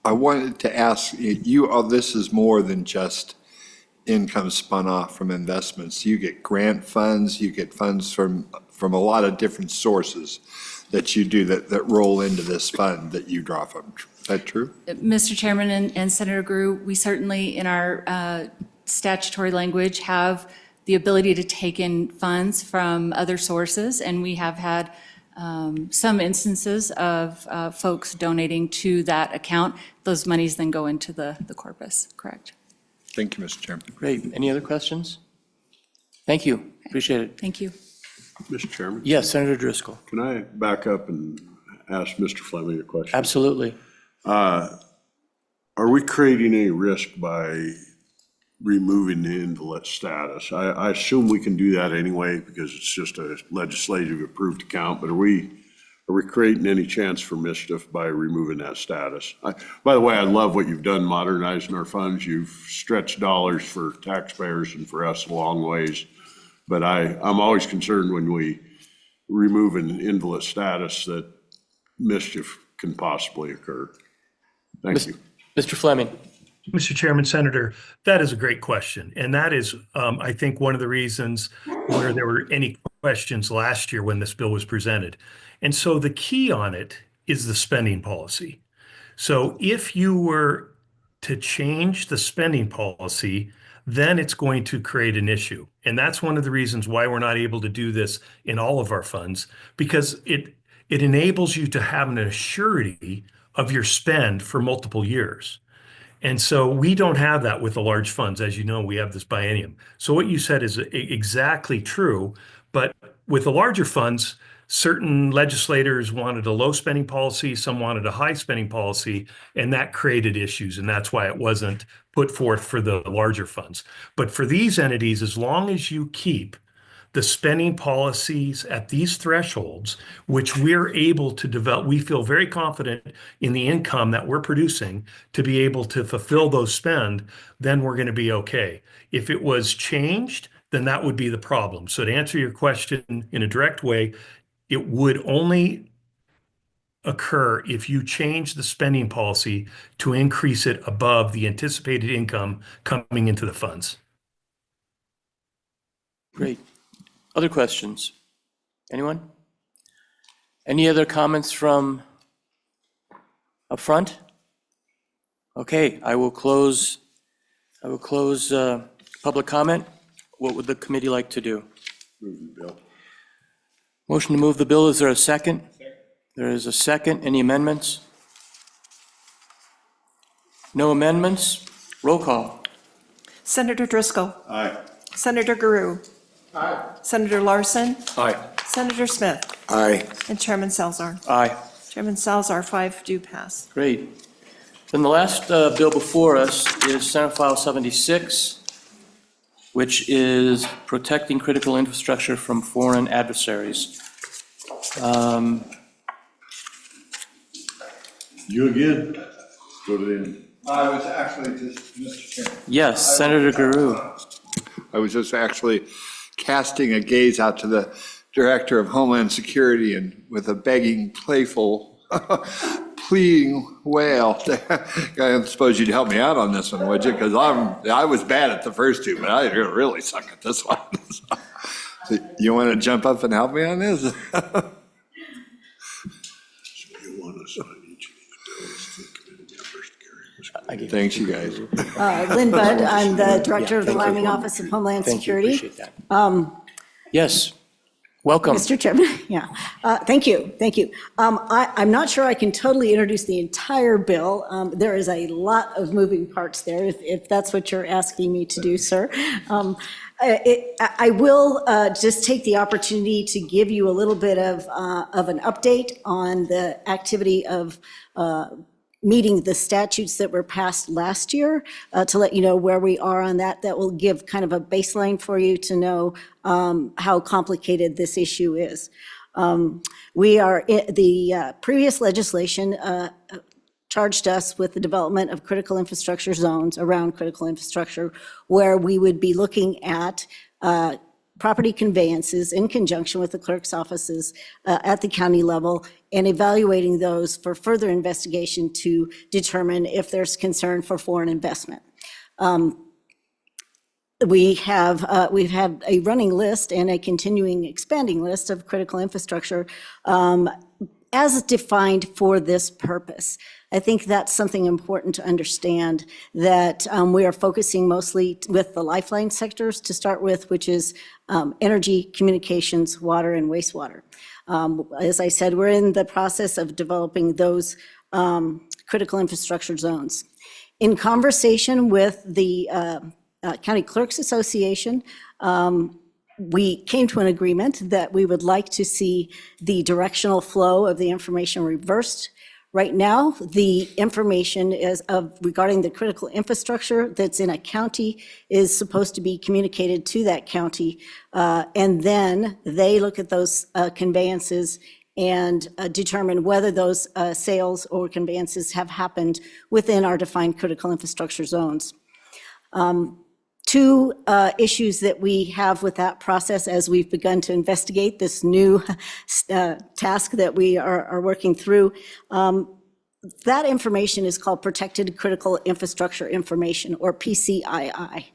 wanted to ask you, this is more than just income spun off from investments. You get grant funds, you get funds from a lot of different sources that you do that roll into this fund that you draw from. Is that true? Mr. Chairman and Senator Gru, we certainly, in our statutory language, have the ability to take in funds from other sources, and we have had some instances of folks donating to that account. Those monies then go into the corpus, correct? Thank you, Mr. Chairman. Great. Any other questions? Thank you. Appreciate it. Thank you. Mr. Chairman? Yes, Senator Driscoll. Can I back up and ask Mr. Fleming a question? Absolutely. Are we creating any risk by removing the invalid status? I assume we can do that anyway because it's just a legislative approved account, but are we creating any chance for mischief by removing that status? By the way, I love what you've done modernizing our funds. You've stretched dollars for taxpayers and for us a long ways. But I'm always concerned when we remove an invalid status that mischief can possibly occur. Thank you. Mr. Fleming. Mr. Chairman, Senator, that is a great question. And that is, I think, one of the reasons where there were any questions last year when this bill was presented. And so the key on it is the spending policy. So if you were to change the spending policy, then it's going to create an issue. And that's one of the reasons why we're not able to do this in all of our funds, because it enables you to have an assurity of your spend for multiple years. And so we don't have that with the large funds. As you know, we have this biennium. So what you said is exactly true. But with the larger funds, certain legislators wanted a low spending policy, some wanted a high spending policy, and that created issues. And that's why it wasn't put forth for the larger funds. But for these entities, as long as you keep the spending policies at these thresholds, which we're able to develop, we feel very confident in the income that we're producing to be able to fulfill those spend, then we're going to be okay. If it was changed, then that would be the problem. So to answer your question in a direct way, it would only occur if you change the spending policy to increase it above the anticipated income coming into the funds. Great. Other questions? Anyone? Any other comments from up front? Okay, I will close public comment. What would the committee like to do? Move the bill. Motion to move the bill. Is there a second? There is a second. Any amendments? No amendments? Roll call. Senator Driscoll. Aye. Senator Guru. Aye. Senator Larson. Aye. Senator Smith. Aye. And Chairman Salzar. Aye. Chairman Salzar, 5 do pass. Great. Then the last bill before us is Senate File 76, which is protecting critical infrastructure from foreign adversaries. You again? Go to the end. I was actually just, Mr. Chairman. Yes, Senator Guru. I was just actually casting a gaze out to the Director of Homeland Security and with a begging, playful, pleading wail. I suppose you'd help me out on this one, would you? Because I was bad at the first two, but I really suck at this one. So you want to jump up and help me on this? You want us on each of these bills to committee members to carry. Thanks, you guys. Lynn Budd, I'm the Director of the Wyoming Office of Homeland Security. Thank you, appreciate that. Yes, welcome. Mr. Chairman, yeah, thank you. I'm not sure I can totally introduce the entire bill. There is a lot of moving parts there, if that's what you're asking me to do, sir. I will just take the opportunity to give you a little bit of an update on the activity of meeting the statutes that were passed last year, to let you know where we are on that. That will give kind of a baseline for you to know how complicated this issue is. The previous legislation charged us with the development of critical infrastructure zones around critical infrastructure, where we would be looking at property conveyances in conjunction with the clerk's offices at the county level and evaluating those for further investigation to determine if there's concern for foreign investment. We've had a running list and a continuing expanding list of critical infrastructure as defined for this purpose. I think that's something important to understand, that we are focusing mostly with the lifeline sectors to start with, which is energy, communications, water, and wastewater. As I said, we're in the process of developing those critical infrastructure zones. In conversation with the County Clerks Association, we came to an agreement that we would like to see the directional flow of the information reversed. Right now, the information regarding the critical infrastructure that's in a county is supposed to be communicated to that county, and then they look at those conveyances and determine whether those sales or conveyances have happened within our defined critical infrastructure zones. Two issues that we have with that process as we've begun to investigate this new task that we are working through. That information is called Protected Critical Infrastructure Information, or PCII.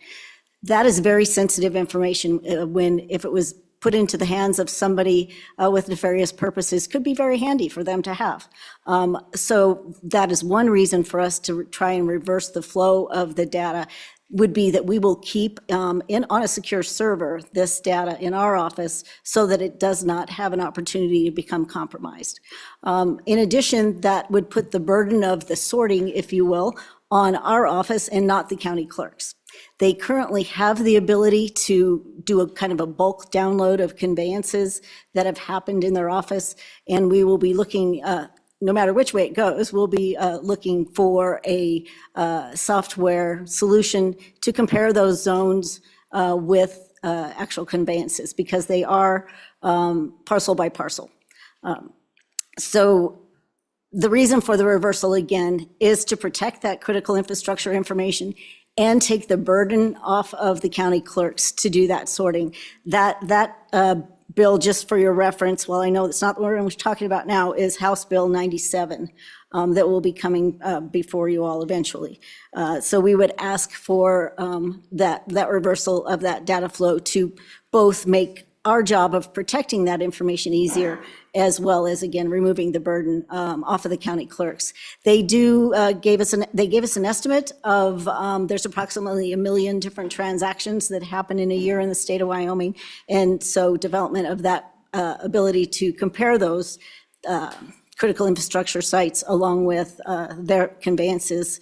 That is very sensitive information if it was put into the hands of somebody with nefarious purposes, could be very handy for them to have. So that is one reason for us to try and reverse the flow of the data, would be that we will keep on a secure server this data in our office so that it does not have an opportunity to become compromised. In addition, that would put the burden of the sorting, if you will, on our office and not the county clerks. They currently have the ability to do a kind of a bulk download of conveyances that have happened in their office, and we will be looking, no matter which way it goes, we'll be looking for a software solution to compare those zones with actual conveyances, because they are parcel by parcel. So the reason for the reversal, again, is to protect that critical infrastructure information and take the burden off of the county clerks to do that sorting. That bill, just for your reference, well, I know it's not the one we're talking about now, is House Bill 97 that will be coming before you all eventually. So we would ask for that reversal of that data flow to both make our job of protecting that information easier, as well as, again, removing the burden off of the county clerks. They gave us an estimate of, there's approximately 1 million different transactions that happen in a year in the state of Wyoming. And so development of that ability to compare those critical infrastructure sites along with their conveyances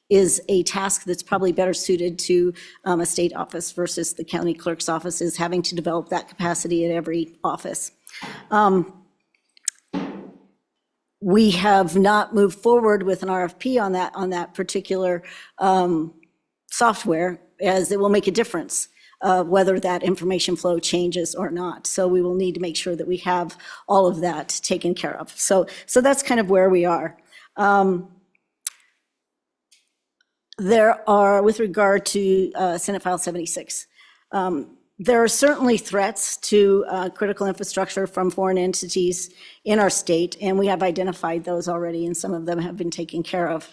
is a task that's probably better suited to a state office versus the county clerk's office, is having to develop that capacity at every office. We have not moved forward with an RFP on that particular software, as it will make a difference whether that information flow changes or not. So we will need to make sure that we have all of that taken care of. So that's kind of where we are. There are, with regard to Senate File 76, there are certainly threats to critical infrastructure from foreign entities in our state, and we have identified those already, and some of them have been taken care of.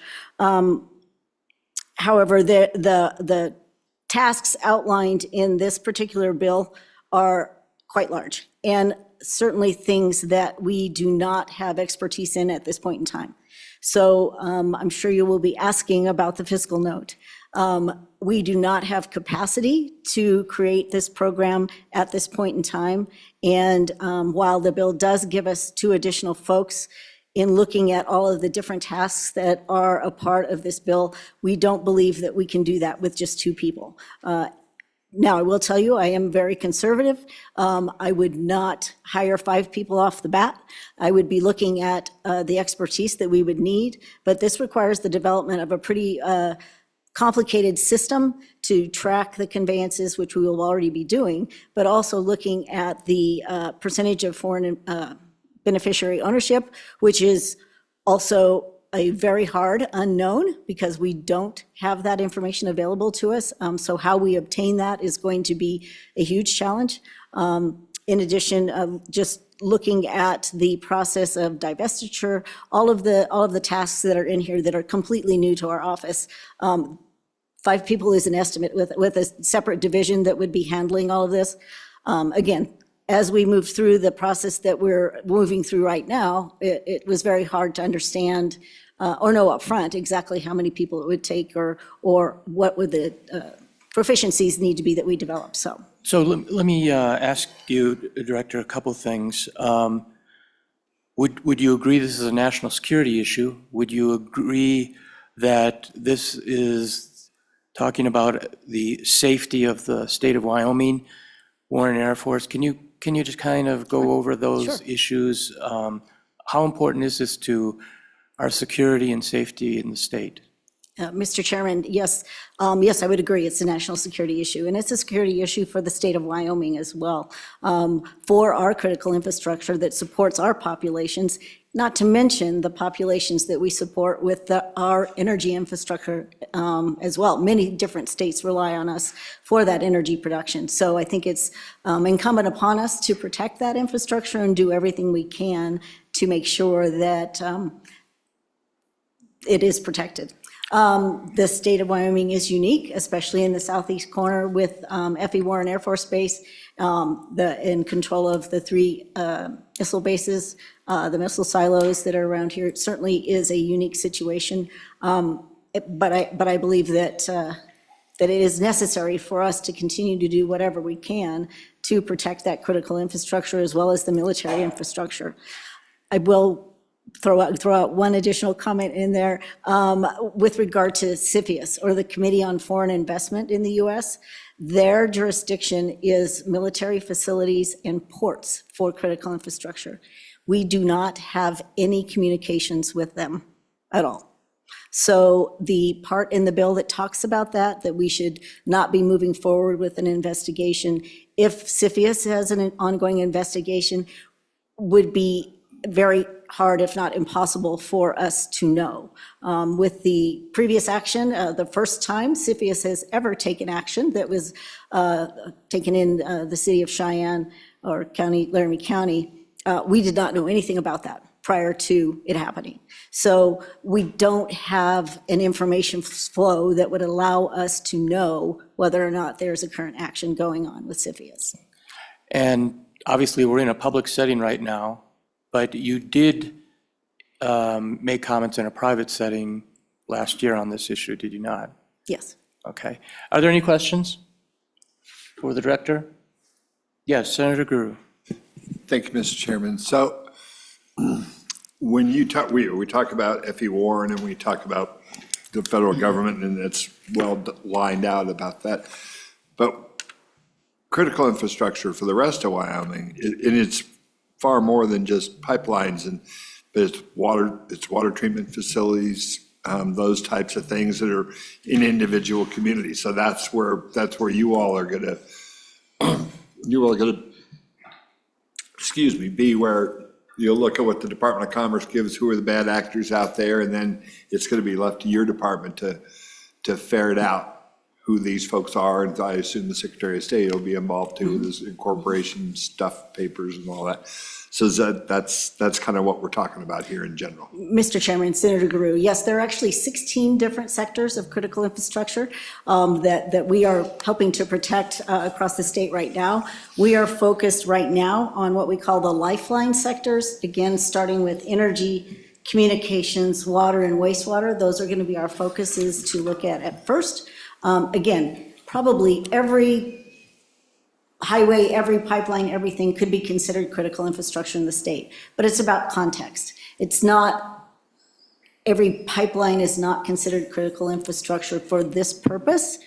However, the tasks outlined in this particular bill are quite large, and certainly things that we do not have expertise in at this point in time. So I'm sure you will be asking about the fiscal note. We do not have capacity to create this program at this point in time. And while the bill does give us 2 additional folks in looking at all of the different tasks that are a part of this bill, we don't believe that we can do that with just 2 people. Now, I will tell you, I am very conservative. I would not hire 5 people off the bat. I would be looking at the expertise that we would need, but this requires the development of a pretty complicated system to track the conveyances, which we will already be doing, but also looking at the percentage of foreign beneficiary ownership, which is also a very hard unknown because we don't have that information available to us. So how we obtain that is going to be a huge challenge. In addition, just looking at the process of divestiture, all of the tasks that are in here that are completely new to our office. 5 people is an estimate with a separate division that would be handling all of this. Again, as we move through the process that we're moving through right now, it was very hard to understand or know upfront exactly how many people it would take or what would the proficiencies need to be that we develop. So let me ask you, Director, a couple things. Would you agree this is a national security issue? Would you agree that this is talking about the safety of the state of Wyoming, Warren Air Force? Can you just kind of go over those issues? How important is this to our security and safety in the state? Mr. Chairman, yes, yes, I would agree. It's a national security issue, and it's a security issue for the state of Wyoming as well, for our critical infrastructure that supports our populations, not to mention the populations that we support with our energy infrastructure as well. Many different states rely on us for that energy production. So I think it's incumbent upon us to protect that infrastructure and do everything we can to make sure that it is protected. The state of Wyoming is unique, especially in the southeast corner with F.E. Warren Air Force Base, in control of the 3 missile bases, the missile silos that are around here. It certainly is a unique situation, but I believe that it is necessary for us to continue to do whatever we can to protect that critical infrastructure as well as the military infrastructure. I will throw out one additional comment in there with regard to CFIUS, or the Committee on Foreign Investment in the U.S. Their jurisdiction is military facilities and ports for critical infrastructure. We do not have any communications with them at all. So the part in the bill that talks about that we should not be moving forward with an investigation if CFIUS has an ongoing investigation would be very hard, if not impossible, for us to know. With the previous action, the first time CFIUS has ever taken action that was taken in the city of Cheyenne or county, Laramie County, we did not know anything about that prior to it happening. So we don't have an information flow that would allow us to know whether or not there's a current action going on with CFIUS. And obviously, we're in a public setting right now, but you did make comments in a private setting last year on this issue, did you not? Yes. Okay. Are there any questions for the director? Yes, Senator Guru. Thank you, Mr. Chairman. So when you talk, we talk about F.E. Warren and we talk about the federal government, and it's well lined out about that. But critical infrastructure for the rest of Wyoming, and it's far more than just pipelines, but it's water treatment facilities, those types of things that are in individual communities. So that's where you all are gonna be where you'll look at what the Department of Commerce gives, who are the bad actors out there, and then it's gonna be left to your department to ferret out who these folks are, and I assume the Secretary of State will be involved too, this incorporation stuff, papers and all that. So that's kind of what we're talking about here in general. Mr. Chairman, Senator Guru, yes, there are actually 16 different sectors of critical infrastructure that we are helping to protect across the state right now. We are focused right now on what we call the lifeline sectors, again, starting with energy, communications, water, and wastewater. Those are going to be our focuses to look at first. Again, probably every highway, every pipeline, everything could be considered critical infrastructure in the state, but it's about context. It's not, every pipeline is not considered critical infrastructure for this purpose.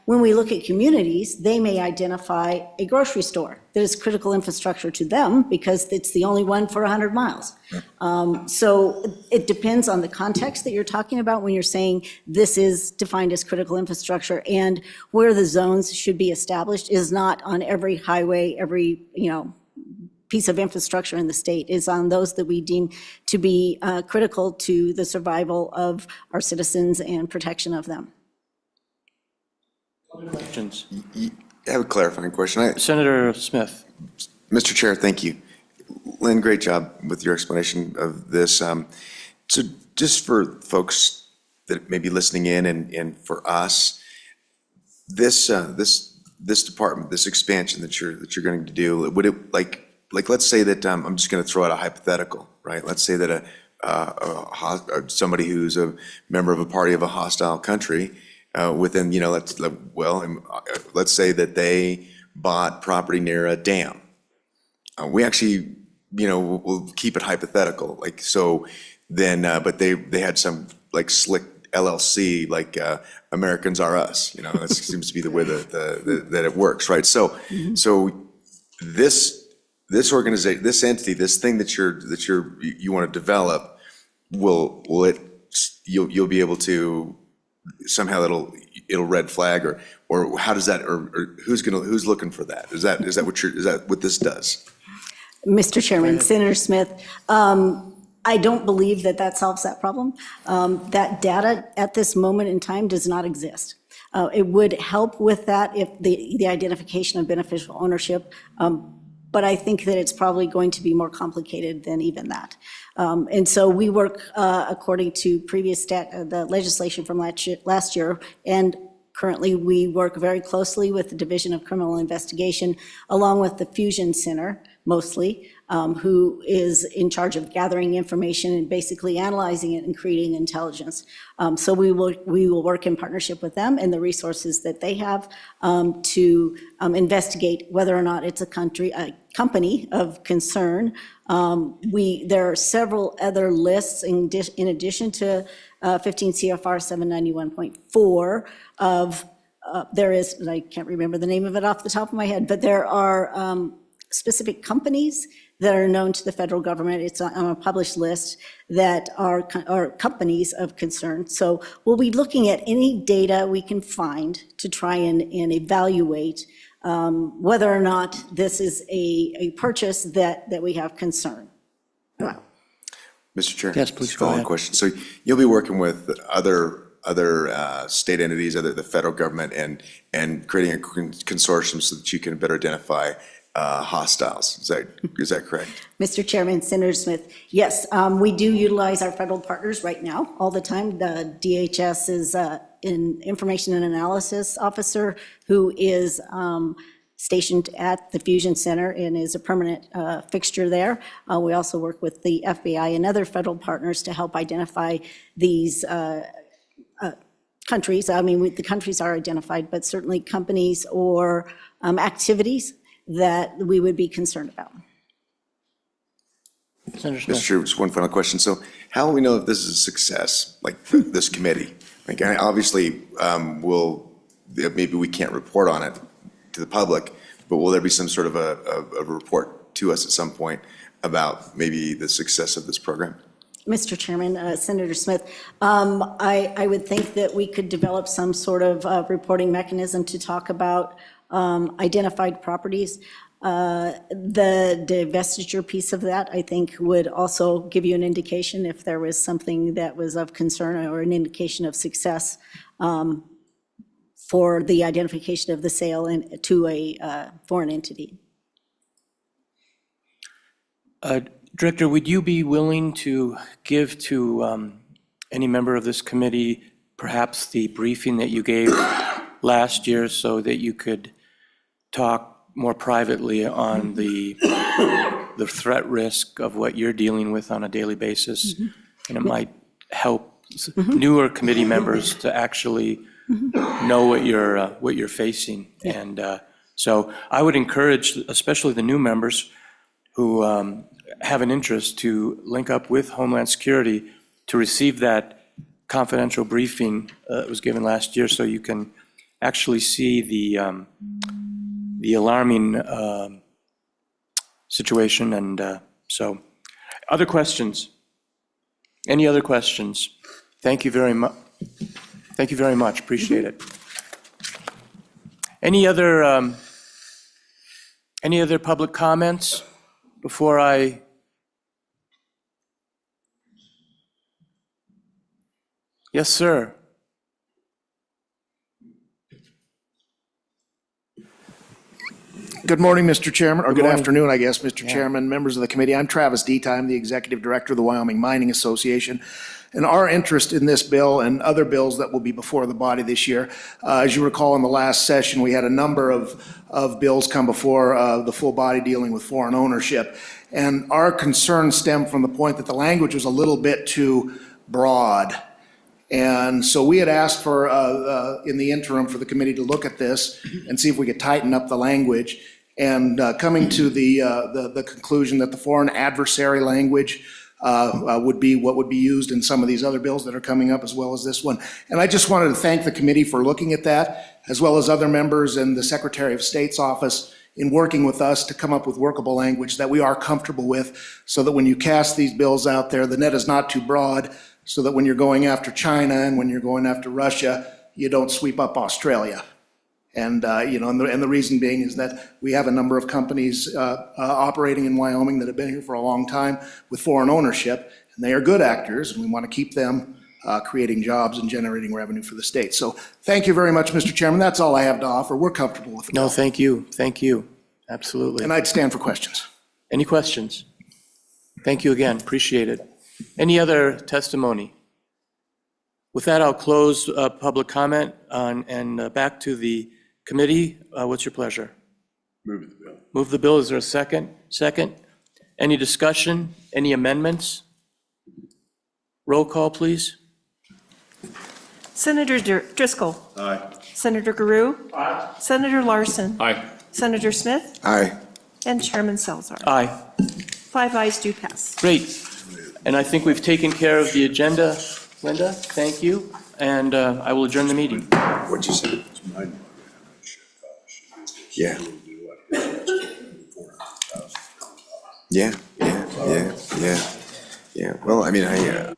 When we look at communities, they may identify a grocery store that is critical infrastructure to them because it's the only one for 100 miles. So it depends on the context that you're talking about when you're saying this is defined as critical infrastructure, and where the zones should be established is not on every highway, every, piece of infrastructure in the state, is on those that we deem to be critical to the survival of our citizens and protection of them. Questions? I have a clarifying question. Senator Smith. Mr. Chair, thank you. Lynn, great job with your explanation of this. So just for folks that may be listening in and for us, this department, this expansion that you're going to do, would it like let's say that I'm just going to throw out a hypothetical, right? Let's say that somebody who's a member of a party of a hostile country within, let's say that they bought property near a dam. We actually, we'll keep it hypothetical, so then, but they had some slick LLC, Americans Are Us, that seems to be the way that it works, right? So, so this organization, this entity, this thing that you want to develop, you'll be able to somehow it'll red flag, or how does that, or who's looking for that? Is that what this does? Mr. Chairman, Senator Smith, I don't believe that solves that problem. That data at this moment in time does not exist. It would help with that if the identification of beneficial ownership, but I think that it's probably going to be more complicated than even that. And so we work according to previous the legislation from last year, and currently we work very closely with the Division of Criminal Investigation, along with the Fusion Center, mostly, who is in charge of gathering information and basically analyzing it and creating intelligence. So we will work in partnership with them and the resources that they have to investigate whether or not it's a company of concern. There are several other lists in addition to 15 CFR 791.4 of, there is, and I can't remember the name of it off the top of my head, but there are specific companies that are known to the federal government. It's on a published list that are companies of concern. So we'll be looking at any data we can find to try and evaluate whether or not this is a purchase that we have concern. Mr. Chair? Yes, please, go Following ahead. question. So you'll be working with other state entities, the federal government, and creating a consortium so that you can better identify hostiles. Is that correct? Mr. Chairman, Senator Smith, yes, we do utilize our federal partners right now all the time. The DHS is an information and analysis officer who is stationed at the Fusion Center and is a permanent fixture there. We also work with the FBI and other federal partners to help identify these countries. I mean, the countries are identified, but certainly companies or activities that we would be concerned about. Mr. Chair, just one final question. So how will we know if this is a success, like this committee? Like, obviously, maybe we can't report on it to the public, but will there be some sort of a report to us at some point about maybe the success of this program? Mr. Chairman, Senator Smith, I would think that we could develop some sort of reporting mechanism to talk about identified properties. The divestiture piece of that, I think, would also give you an indication if there was something that was of concern or an indication of success for the identification of the sale to a foreign entity. Director, would you be willing to give to any member of this committee perhaps the briefing that you gave last year so that you could talk more privately on the threat risk of what you're dealing with on a daily basis? And it might help newer committee members to actually know what you're facing. And so I would encourage, especially the new members who have an interest, to link up with Homeland Security to receive that confidential briefing that was given last year, so you can actually see the alarming situation. And so, other questions? Any other questions? Thank you very much. Thank you very much. Appreciate it. Any other public comments before I? Yes, sir. Good morning, Mr. Chairman, or good afternoon, I guess, Mr. Chairman, members of the committee. I'm Travis Deta. I'm the Executive Director of the Wyoming Mining Association. And our interest in this bill and other bills that will be before the body this year, as you recall in the last session, we had a number of bills come before the full body dealing with foreign ownership. And our concerns stem from the point that the language was a little bit too broad. And so we had asked for, in the interim, for the committee to look at this and see if we could tighten up the language. And coming to the conclusion that the foreign adversary language would be what would be used in some of these other bills that are coming up, as well as this one. And I just wanted to thank the committee for looking at that, as well as other members and the Secretary of State's office in working with us to come up with workable language that we are comfortable with, so that when you cast these bills out there, the net is not too broad, so that when you're going after China and when you're going after Russia, you don't sweep up Australia. And, and the reason being is that we have a number of companies operating in Wyoming that have been here for a long time with foreign ownership, and they are good actors, and we want to keep them creating jobs and generating revenue for the state. So thank you very much, Mr. Chairman. That's all I have to offer. We're comfortable with it. No, thank you. Thank you. Absolutely. And I'd stand for questions. Any questions? Thank you again. Appreciate it. Any other testimony? With that, I'll close public comment and back to the committee. What's your pleasure? Move the bill. Move the bill. Is there a second? Second. Any discussion? Any amendments? Roll call, please. Senator Driscoll. Aye. Senator Guru. Aye. Senator Larson. Aye. Senator Smith. Aye. And Chairman Salzar. Aye. 5 ayes do pass. Great. And I think we've taken care of the agenda. Linda, thank you. And I will adjourn the meeting. What'd you say? Yeah. Yeah. Well, I mean,